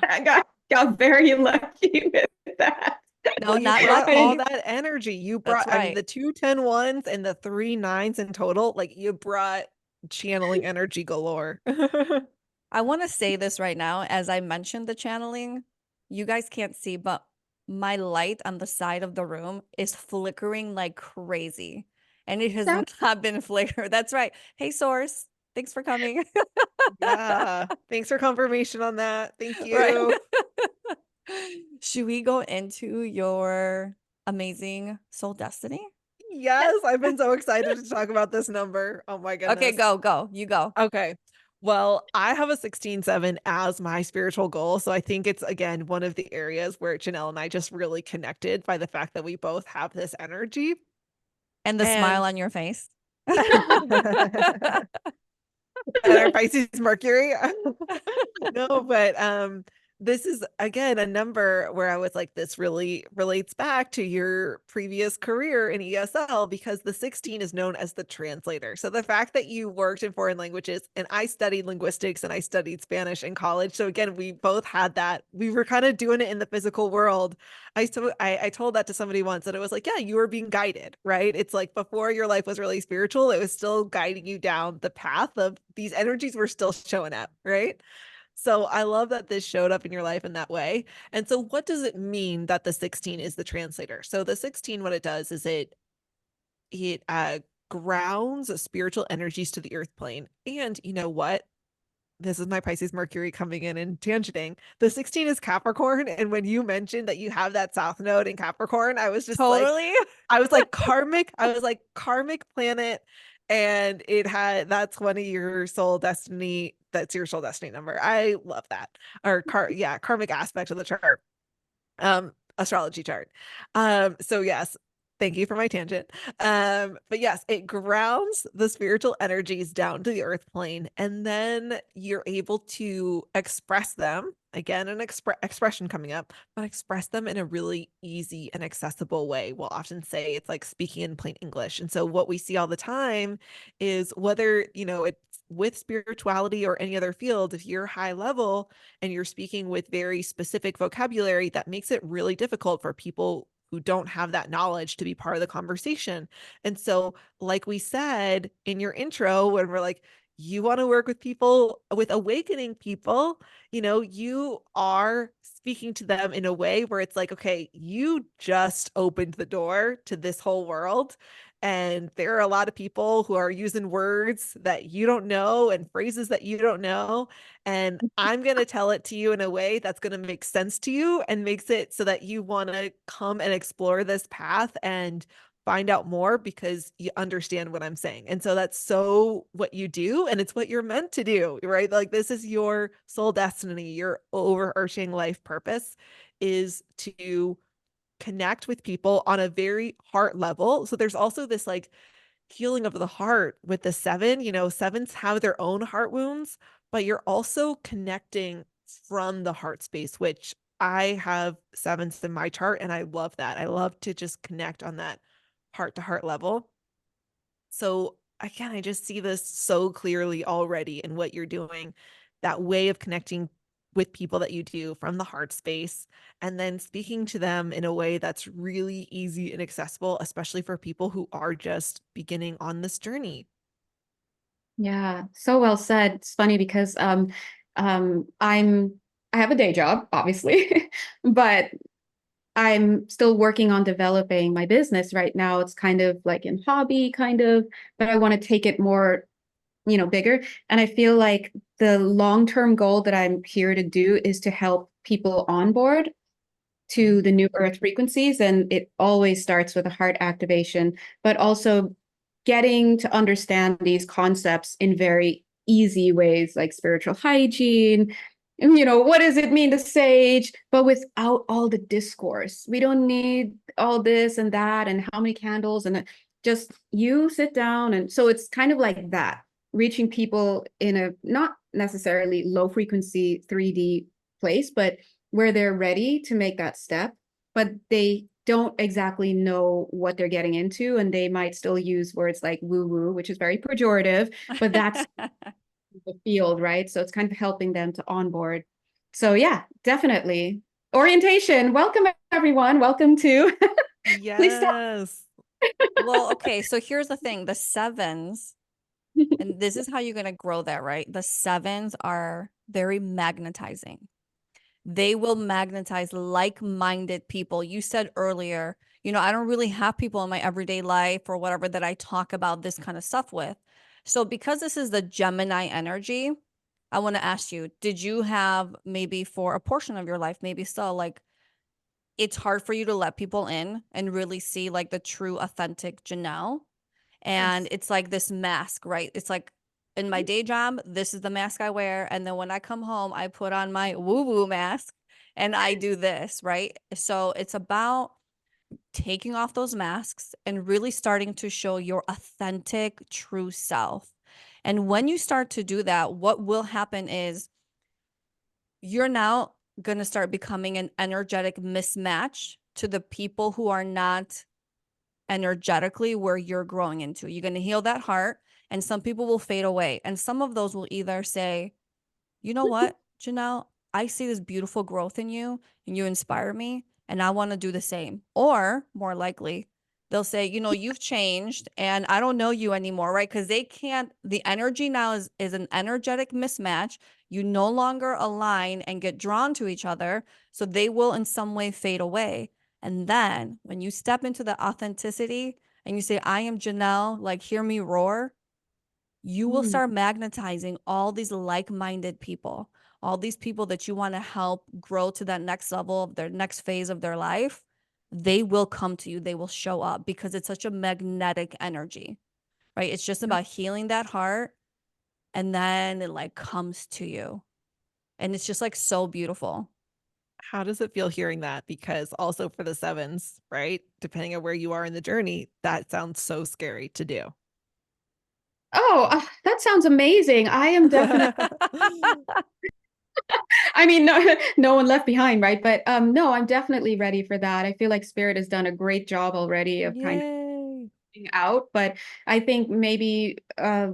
I got very lucky with that. No, Well, you not brought lucky. all that energy. You brought, That's I mean, right. the 2 10 ones and the 3 9s in total. Like, you brought channeling energy galore. I want to say this right now, as I mentioned the channeling, you guys can't see, but my light on the side of the room is flickering like crazy. And it has That's not been flickered. That's right. Hey, Source, thanks for coming. Yeah. Thanks for confirmation on that. Thank Right. you. Should we go into your amazing soul destiny? Yes, I've been so excited to talk about this number. Oh my Okay, goodness. go. You go. Okay. Well, I have a 16-7 as my spiritual goal. So I think it's, again, one of the areas where Jonelle and I just really connected by the fact that we both have this energy. And the smile And on your face. and our Pisces Mercury. No, but this is, again, a number where I was like, this really relates back to your previous career in ESL, because the 16 is known as the translator. So the fact that you worked in foreign languages, and I studied linguistics and I studied Spanish in college. So again, we both had that. We were kind of doing it in the physical world. I told that to somebody once, and it was like, yeah, you were being guided, right? It's like before your life was really spiritual, it was still guiding you down the path of these energies were still showing up, right? So I love that this showed up in your life in that way. And so what does it mean that the 16 is the translator? So the 16, what it does is it grounds spiritual energies to the earth plane. And you know what? This is my Pisces Mercury coming in and tangenting. The 16 is Capricorn. And when you mentioned that you have that South Node in Capricorn, I was just like, Totally. I was like karmic planet. And that's one of your soul destiny. That's your soul destiny number. I love that. Or karmic aspect of the chart. Astrology chart. So yes, thank you for my tangent. But yes, it grounds the spiritual energies down to the earth plane, and then you're able to express them. Again, an expression coming up, but express them in a really easy and accessible way. We'll often say it's like speaking in plain English. And so what we see all the time is, whether, it's with spirituality or any other field, if you're high level and you're speaking with very specific vocabulary, that makes it really difficult for people who don't have that knowledge to be part of the conversation. And so, like we said in your intro, when we're like, you want to work with people, with awakening people, you are speaking to them in a way where it's like, okay, you just opened the door to this whole world. And there are a lot of people who are using words that you don't know and phrases that you don't know. And I'm going to tell it to you in a way that's going to make sense to you and makes it so that you want to come and explore this path and find out more, because you understand what I'm saying. And so that's so what you do, and it's what you're meant to do, right? Like, this is your soul destiny, your overarching life purpose is to connect with people on a very heart level. So there's also this like healing of the heart with the 7. Sevens have their own heart wounds, but you're also connecting from the heart space, which I have 7s in my chart, and I love that. I love to just connect on that heart to heart level. So again, I just see this so clearly already in what you're doing, that way of connecting with people that you do from the heart space, and then speaking to them in a way that's really easy and accessible, especially for people who are just beginning on this journey. Yeah, so well said. It's funny because I have a day job, obviously, but I'm still working on developing my business right now. It's kind of like in hobby, kind of, but I want to take it more, bigger. And I feel like the long-term goal that I'm here to do is to help people onboard to the new earth frequencies. And it always starts with a heart activation, but also getting to understand these concepts in very easy ways, like spiritual hygiene. What does it mean to sage, but without all the discourse? We don't need all this and that and how many candles and just you sit down. And so it's kind of like that, reaching people in a not necessarily low frequency 3D place, but where they're ready to make that step, but they don't exactly know what they're getting into. And they might still use words like woo woo, which is very pejorative, but that's the field, right? So it's kind of helping them to onboard. So yeah, definitely. Orientation. Welcome, everyone. Welcome to. Please start. Yes. Well, okay, so here's the thing, the sevens, and this is how you're going to grow that, right? The sevens are very magnetizing. They will magnetize like-minded people. You said earlier, I don't really have people in my everyday life or whatever that I talk about this kind of stuff with. So because this is the Gemini energy, I want to ask you, did you have maybe for a portion of your life, maybe still like it's hard for you to let people in and really see like the true authentic Jonelle? And Yes. it's like this mask, right? It's like in my day job, this is the mask I wear. And then when I come home, I put on my woo-woo mask and I do this, right? So it's about taking off those masks and really starting to show your authentic, true self. And when you start to do that, what will happen is you're now going to start becoming an energetic mismatch to the people who are not energetically where you're growing into. You're going to heal that heart, and some people will fade away. And some of those will either say, you know what, Jonelle, I see this beautiful growth in you and you inspire me, and I want to do the same. Or more likely, they'll say, you've changed and I don't know you anymore, right? Because they can't, the energy now is an energetic mismatch. You no longer align and get drawn to each other. So they will in some way fade away. And then when you step into the authenticity and you say, I am Jonelle, like, hear me roar, you will Mm, start magnetizing all these like-minded people, all these people that you want to help grow to that next level of their next phase of their life. They will come to you. They will show up because it's such a magnetic energy, right? It's just about healing that heart, and then it like comes to you. And it's just like so beautiful. How does it feel hearing that? Because also for the sevens, right? Depending on where you are in the journey, that sounds so scary to do. Oh, that sounds amazing. I am definitely, I mean, no, no one left behind, right? But no, I'm definitely ready for that. I feel like Spirit has done a great job already of kind of Yay. getting out, but I think maybe a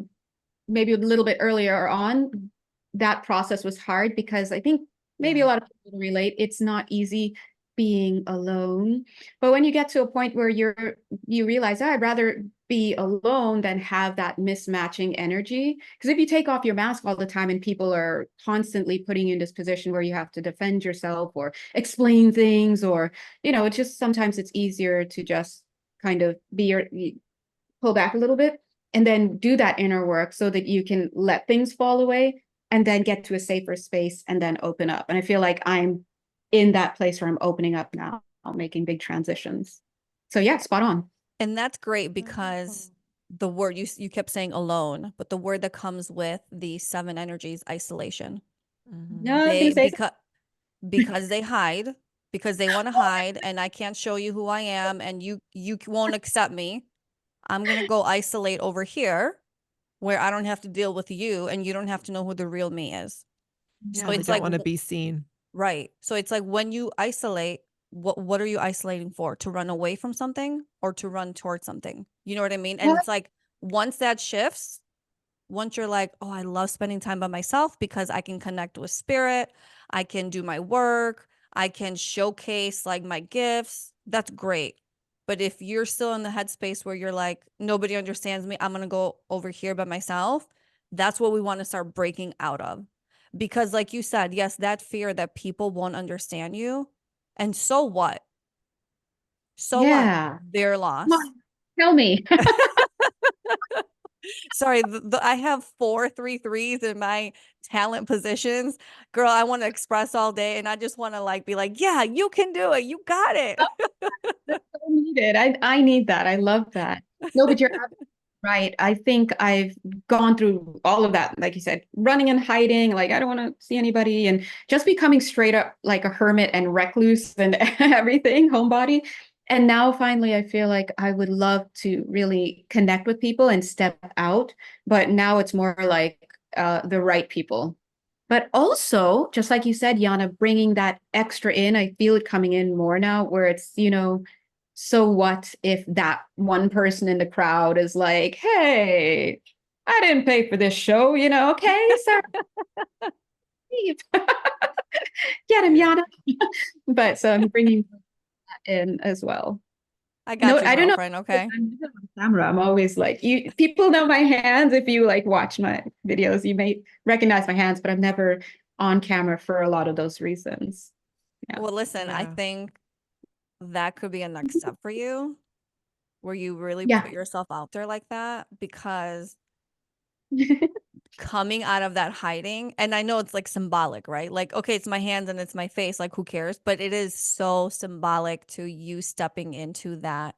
little bit earlier on, that process was hard because I think maybe a Yeah. lot of people relate. It's not easy being alone. But when you get to a point where you realize, oh, I'd rather be alone than have that mismatching energy. Because if you take off your mask all the time and people are constantly putting you in this position where you have to defend yourself or explain things, or, it's just sometimes it's easier to just kind of pull back a little bit and then do that inner work so that you can let things fall away and then get to a safer space and then open up. And I feel like I'm in that place where I'm opening up now, making big transitions. So yeah, spot on. And that's great because the word you kept saying alone, but the word that comes with the seven energies, isolation. Mhm. No, I was gonna They say because they hide, because they want to hide, and I can't show you who I am, and you won't accept me. I'm gonna go isolate over here where I don't have to deal with you, and you don't have to know who the real me is. So Yeah, they it's don't like want to be seen. right. So it's like when you isolate, what are you isolating for? To run away from something or to run towards something? You know what I mean? And it's like once that shifts, once you're like, oh, I love spending time by myself because I can connect with spirit, I can do my work, I can showcase like my gifts, that's great. But if you're still in the headspace where you're like, nobody understands me, I'm gonna go over here by myself, That's what we want to start breaking out of. Because like you said, yes, that fear that people won't understand you. And so what? So what? Yeah. Their Come loss. on, tell me. Sorry, I have 4 3 3s in my talent positions. Girl, I want to express all day and I just want to like be like, yeah, you can do it. You got it. That's so needed. I need that. I love that. No, but you're absolutely right. I think I've gone through all of that, like you said, running and hiding, like I don't want to see anybody, and just becoming straight up like a hermit and recluse and everything, homebody. And now finally, I feel like I would love to really connect with people and step out. But now it's more like the right people. But also, just like you said, Yiannah, bringing that extra in, I feel it coming in more now where it's, so what if that one person in the crowd is like, hey, I didn't pay for this show, okay, sir. Get him, Yeah. Yiannah. But so I'm bringing that in as well. I No, got you, I don't know. girlfriend. Okay. I'm never on camera. I'm always like, people know my hands. If you like watch my videos, you may recognize my hands, but I'm never on camera for a lot of those reasons. Yeah. Well, listen, I Yeah. think that could be a next step for you where you really Yeah. put yourself out there like that, because coming out of that hiding, and I know it's like symbolic, right? Like, okay, it's my hands and it's my face, like who cares? But it is so symbolic to you stepping into that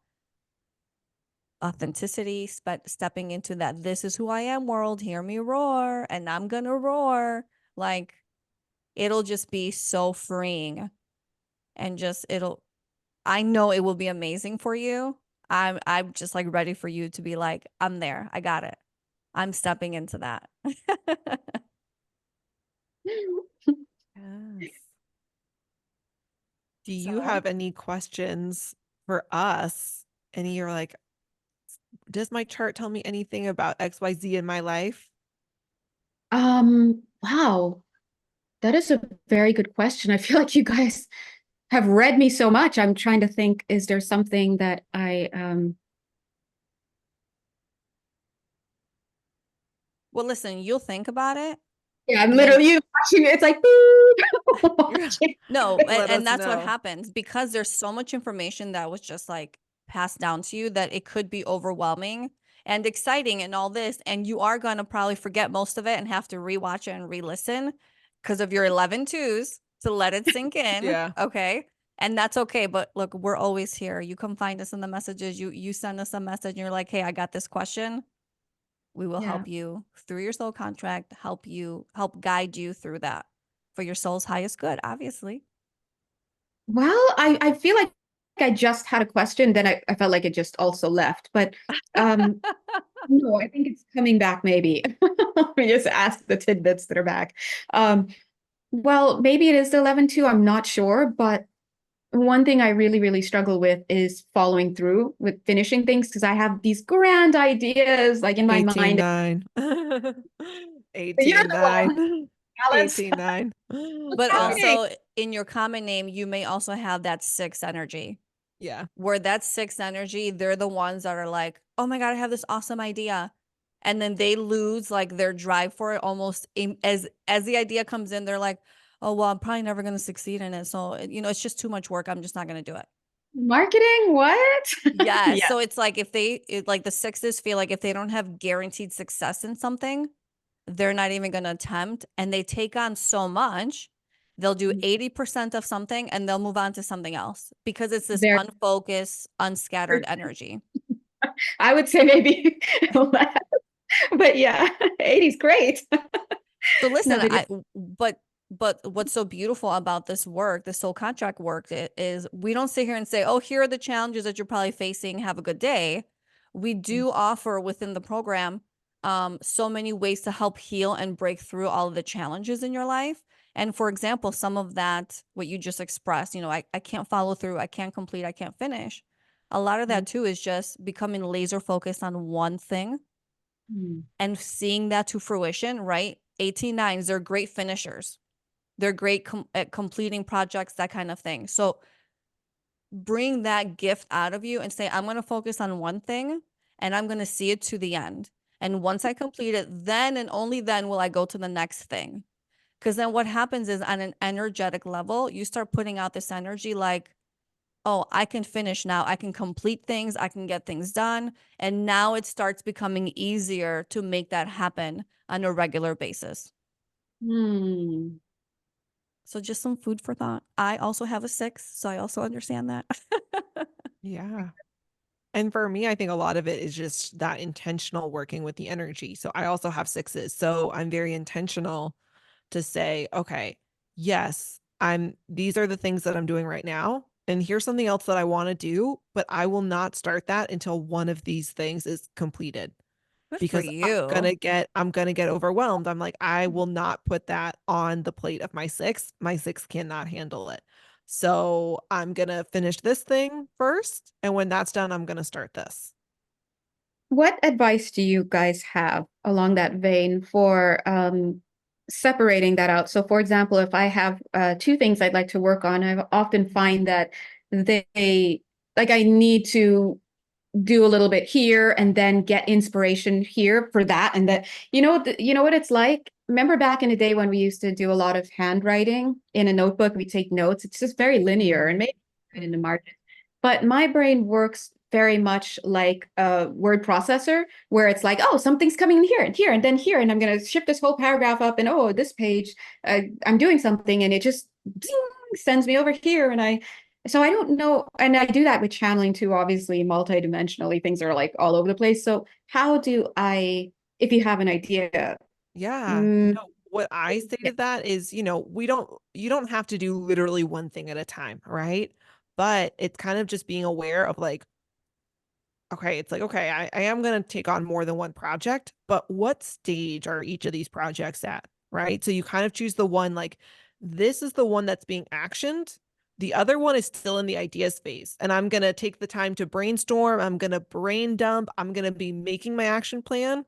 authenticity, stepping into that this is who I am world, hear me roar, and I'm gonna roar. Like, it'll just be so freeing, and just I know it will be amazing for you. I'm just like ready for you to be like, I'm there. I got it. I'm stepping into that. Yes. Do you So, have any questions for us? Any you're like, does my chart tell me anything about XYZ in my life? Wow, that is a very good question. I feel like you guys have read me so much. I'm trying to think, is there something that well, listen, you'll think about it, yeah, I'm and then literally watching it. It's like no, Let and us that's what know. happens because there's so much information that was just like passed down to you that it could be overwhelming and exciting and all this, and you are going to probably forget most of it and have to rewatch it and re-listen because of your 11 twos to let it sink in. Yeah. Okay. And that's okay. But look, we're always here. You come find us in the messages. You send us a message and you're like, hey, I got this question. We will Yeah. help you through your soul contract, help guide you through that for your soul's highest good, obviously. Well, I feel like I just had a question, then I felt like it just also left. But no, I think it's coming back maybe. Let me just ask the tidbits that are back. Well, maybe it is the 11 too. I'm not sure, but one thing I really, really struggle with is following through with finishing things because I have these grand ideas like in my 18 mind. 9. You're 18 the one, 9. Alice. 18 9. But Yeah. also in your common name, you may also have that 6 energy. Yeah. Where that 6 energy, they're the ones that are like, oh my God, I have this awesome idea. And then they lose like their drive for it almost as the idea comes in, they're like, oh, well, I'm probably never going to succeed in it. So, it's just too much work. I'm just not going to do it. Marketing, what? Yeah. Yeah. So it's like like the 6s feel like if they don't have guaranteed success in something, they're not even going to attempt, and they take on so much. They'll do 80% of something and they'll move on to something else because it's this Very, unfocused, unscattered energy. I would say maybe less, but yeah, 80's great. So No, listen, but but what's so beautiful about this work, the soul contract work, is we don't sit here and say, oh, here are the challenges that you're probably facing. Have a good day. We do offer within the program so many ways to help heal and break through all of the challenges in your life. And for example, some of that, what you just expressed, I can't follow through, I can't complete, I can't finish. A lot of that too is just becoming laser focused on one thing and seeing that to fruition, right? 18 9s, they're great finishers. They're great at completing projects, that kind of thing. So bring that gift out of you and say, I'm going to focus on one thing and I'm going to see it to the end. And once I complete it, then and only then will I go to the next thing. Because then what happens is on an energetic level, you start putting out this energy like, oh, I can finish now. I can complete things. I can get things done. And now it starts becoming easier to make that happen on a regular basis. Hmm. So just some food for thought. I also have a 6, so I also understand that. Yeah. And for me, I think a lot of it is just that intentional working with the energy. So I also have 6s. So I'm very intentional to say, okay, yes, these are the things that I'm doing right now. And here's something else that I want to do, but I will not start that until one of these things is completed Good for because you. I'm gonna get overwhelmed. I'm like, I will not put that on the plate of my 6. My 6 cannot handle it. So I'm gonna finish this thing first. And when that's done, I'm gonna start this. What advice do you guys have along that vein for separating that out? So, for example, if I have two things I'd like to work on, I often find that they like I need to do a little bit here and then get inspiration here for that, and that you know what it's like. Remember back in the day when we used to do a lot of handwriting in a notebook, we take notes. It's just very linear and maybe in the market. But my brain works very much like a word processor where it's like, oh, something's coming in here and here and then here, and I'm going to shift this whole paragraph up, and oh, this page, I'm doing something, and it just zing, sends me over here, and so I don't know, and I do that with channeling too, obviously, multidimensionally, things are like all over the place. So how do I, if you have an idea, Yeah. mm, No, what I say yeah, to that is, you don't have to do literally one thing at a time, right? But it's kind of just being aware of like, okay, it's like, okay, I am going to take on more than one project, but what stage are each of these projects at, right? So you kind of choose the one like, this is the one that's being actioned. The other one is still in the ideas phase. And I'm going to take the time to brainstorm. I'm going to brain dump. I'm going to be making my action plan.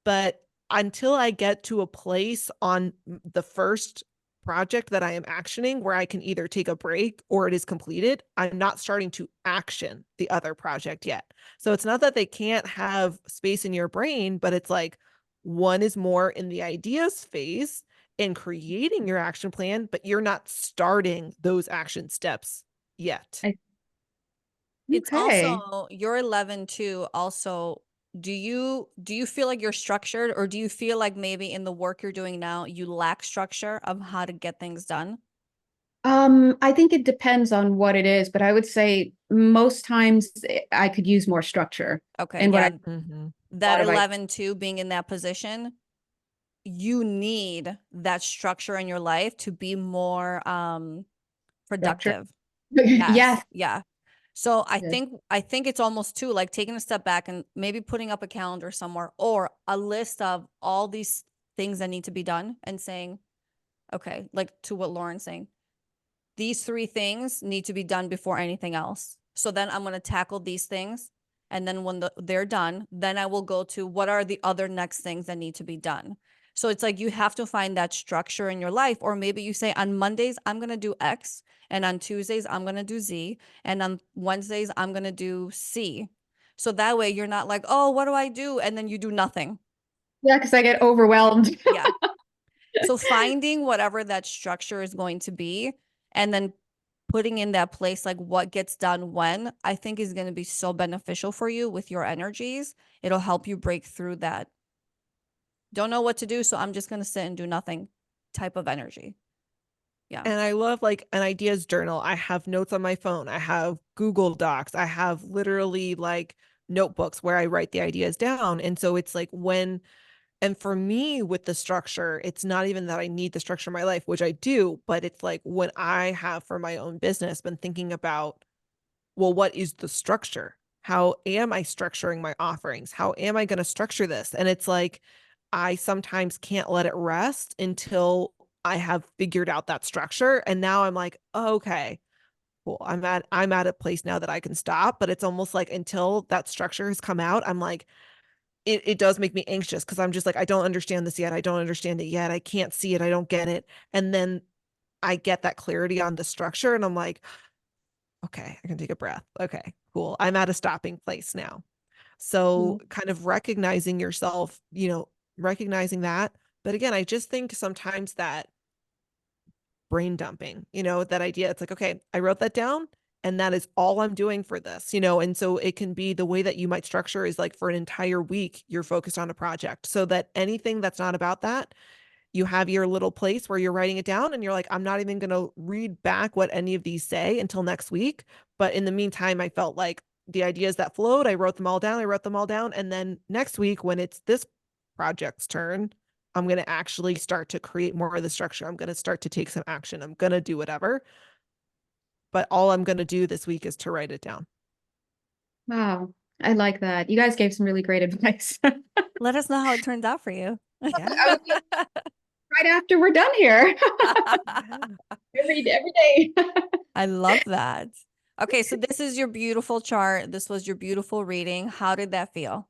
But until I get to a place on the first project that I am actioning where I can either take a break or it is completed, I'm not starting to action the other project yet. So it's not that they can't have space in your brain, but it's like one is more in the ideas phase in creating your action plan, but you're not starting those action steps yet. It's okay. also you're 11 too. Also, do you feel like you're structured, or do you feel like maybe in the work you're doing now you lack structure of how to get things done? I think it depends on what it is, but I would say most times I could use more structure Okay, in what yeah, I Mhm. that thought of. 11 too, being in that position, you need that structure in your life to be more Structure. productive. Yes. Yes, yeah. So I Yes. think I think it's almost too like taking a step back and maybe putting up a calendar somewhere or a list of all these things that need to be done and saying, okay, like to what Lauren's saying, these 3 things need to be done before anything else. So then I'm going to tackle these things. And then when they're done, then I will go to what are the other next things that need to be done. So it's like you have to find that structure in your life. Or maybe you say on Mondays, I'm going to do X. And on Tuesdays, I'm going to do Z. And on Wednesdays, I'm going to do C. So that way you're not like, oh, what do I do? And then you do nothing. Yeah, because I get overwhelmed. Yeah. So finding whatever that structure is going to be and then putting in that place like what gets done when, I think is going to be so beneficial for you with your energies. It'll help you break through that. Don't know what to do, so I'm just going to sit and do nothing type of energy. Yeah. And I love like an ideas journal. I have notes on my phone. I have Google Docs. I have literally like notebooks where I write the ideas down. And so it's like and for me with the structure, it's not even that I need the structure in my life, which I do, but it's like when I have for my own business been thinking about, well, what is the structure? How am I structuring my offerings? How am I going to structure this? And it's like, I sometimes can't let it rest until I have figured out that structure. And now I'm like, oh, okay, cool. I'm at a place now that I can stop. But it's almost like until that structure has come out, I'm like, it does make me anxious because I'm just like, I don't understand this yet. I don't understand it yet. I can't see it. I don't get it. And then I get that clarity on the structure and I'm like, okay, I can take a breath. Okay, cool. I'm at a stopping place now. So kind of recognizing yourself, recognizing that. But again, I just think sometimes that brain dumping, that idea, it's like, okay, I wrote that down and that is all I'm doing for this, and so it can be the way that you might structure is like for an entire week, you're focused on a project so that anything that's not about that, you have your little place where you're writing it down and you're like, I'm not even going to read back what any of these say until next week. But in the meantime, I felt like the ideas that flowed, I wrote them all down. And then next week, when it's this project's turn, I'm going to actually start to create more of the structure. I'm going to start to take some action. I'm going to do whatever. But all I'm going to do this week is to write it down. Wow. I like that. You guys gave some really great advice. Let us know how it turns out for you. Yeah. Right after we're done here. every day. I love that. Okay, so this is your beautiful chart. This was your beautiful reading. How did that feel?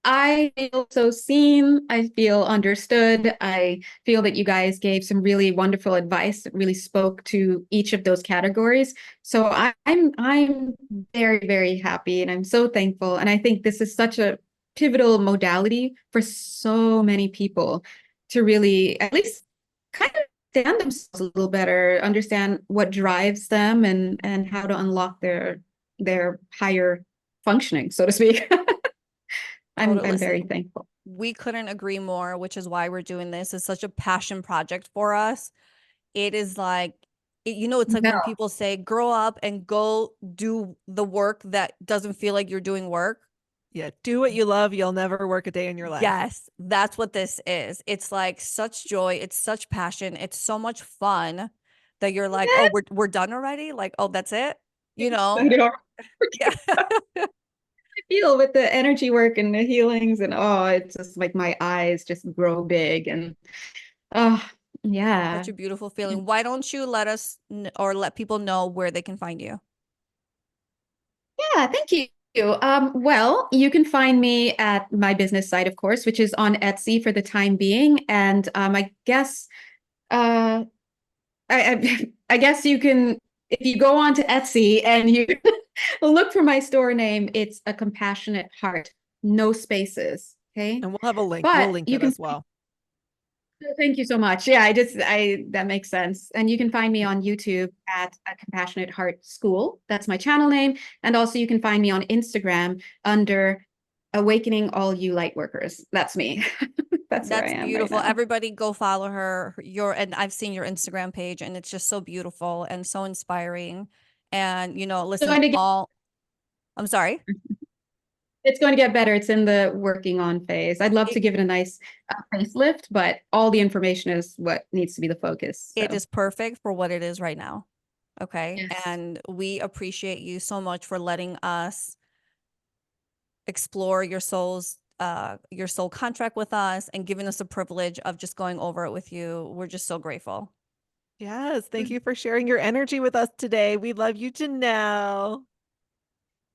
I feel so seen. I feel understood. I feel that you guys gave some really wonderful advice that really spoke to each of those categories. So I'm very, very happy and I'm so thankful. And I think this is such a pivotal modality for so many people to really at least kind of understand themselves a little better, understand what drives them and how to unlock their higher functioning, so to speak. I'm very thankful. We couldn't agree more, which is why we're doing this. It's such a passion project for us. It is like, it's like when people say, grow up and go do the work that doesn't feel like you're doing work. Yeah, do what you love. You'll never work a day in your life. Yes, that's what this is. It's like such joy. It's such passion. It's so much fun that you're like, oh, we're done already? Like, oh, that's it? Yeah. Feel with the energy work and the healings and it's just like my eyes just grow big and yeah, such a beautiful feeling. Why don't you let us or let people know where they can find you? Yeah, thank you. Well, you can find me at my business site, of course, which is on Etsy for the time being. And I guess I guess you can, if you go on to Etsy and you look for my store name, it's A Compassionate Heart, no spaces. Okay. And we'll have a link. But we'll link it as well. Thank you so much. Yeah, that makes sense. And you can find me on YouTube at A Compassionate Heart School. That's my channel name. And also you can find me on Instagram under Awakening All You Lightworkers. That's me. That's where I am beautiful. right now. Everybody go follow her. And I've seen your Instagram page and it's just so beautiful and so inspiring. And listen, I'm sorry. It's going to get better. It's in the working on phase. I'd love to give it a nice facelift, but all the information is what needs to be the focus. So. It is perfect for what it is right now. Okay. Yes. And we appreciate you so much for letting us explore your soul contract with us and giving us the privilege of just going over it with you. We're just so grateful. Yes. Thank you for sharing your energy with us today. We love you, Jonelle.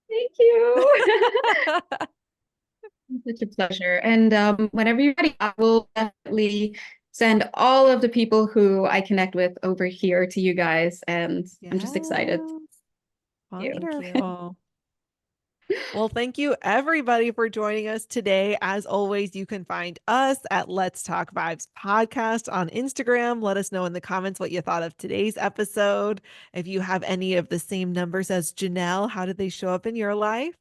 Thank you. Such a pleasure. And whenever you're ready, I will definitely send all of the people who I connect with over here to you guys. And I'm just excited. Wonderful. Well, thank you everybody for joining us today. As always, you can find us at Let's Talk Vibes Podcast on Instagram. Let us know in the comments what you thought of today's episode. If you have any of the same numbers as Jonelle, how did they show up in your life?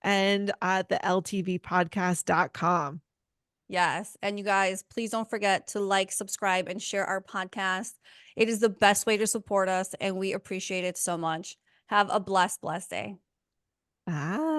And at the ltvpodcast.com. Yes. And you guys, please don't forget to like, subscribe, and share our podcast. It is the best way to support us, and we appreciate it so much. Have a blessed day. Bye.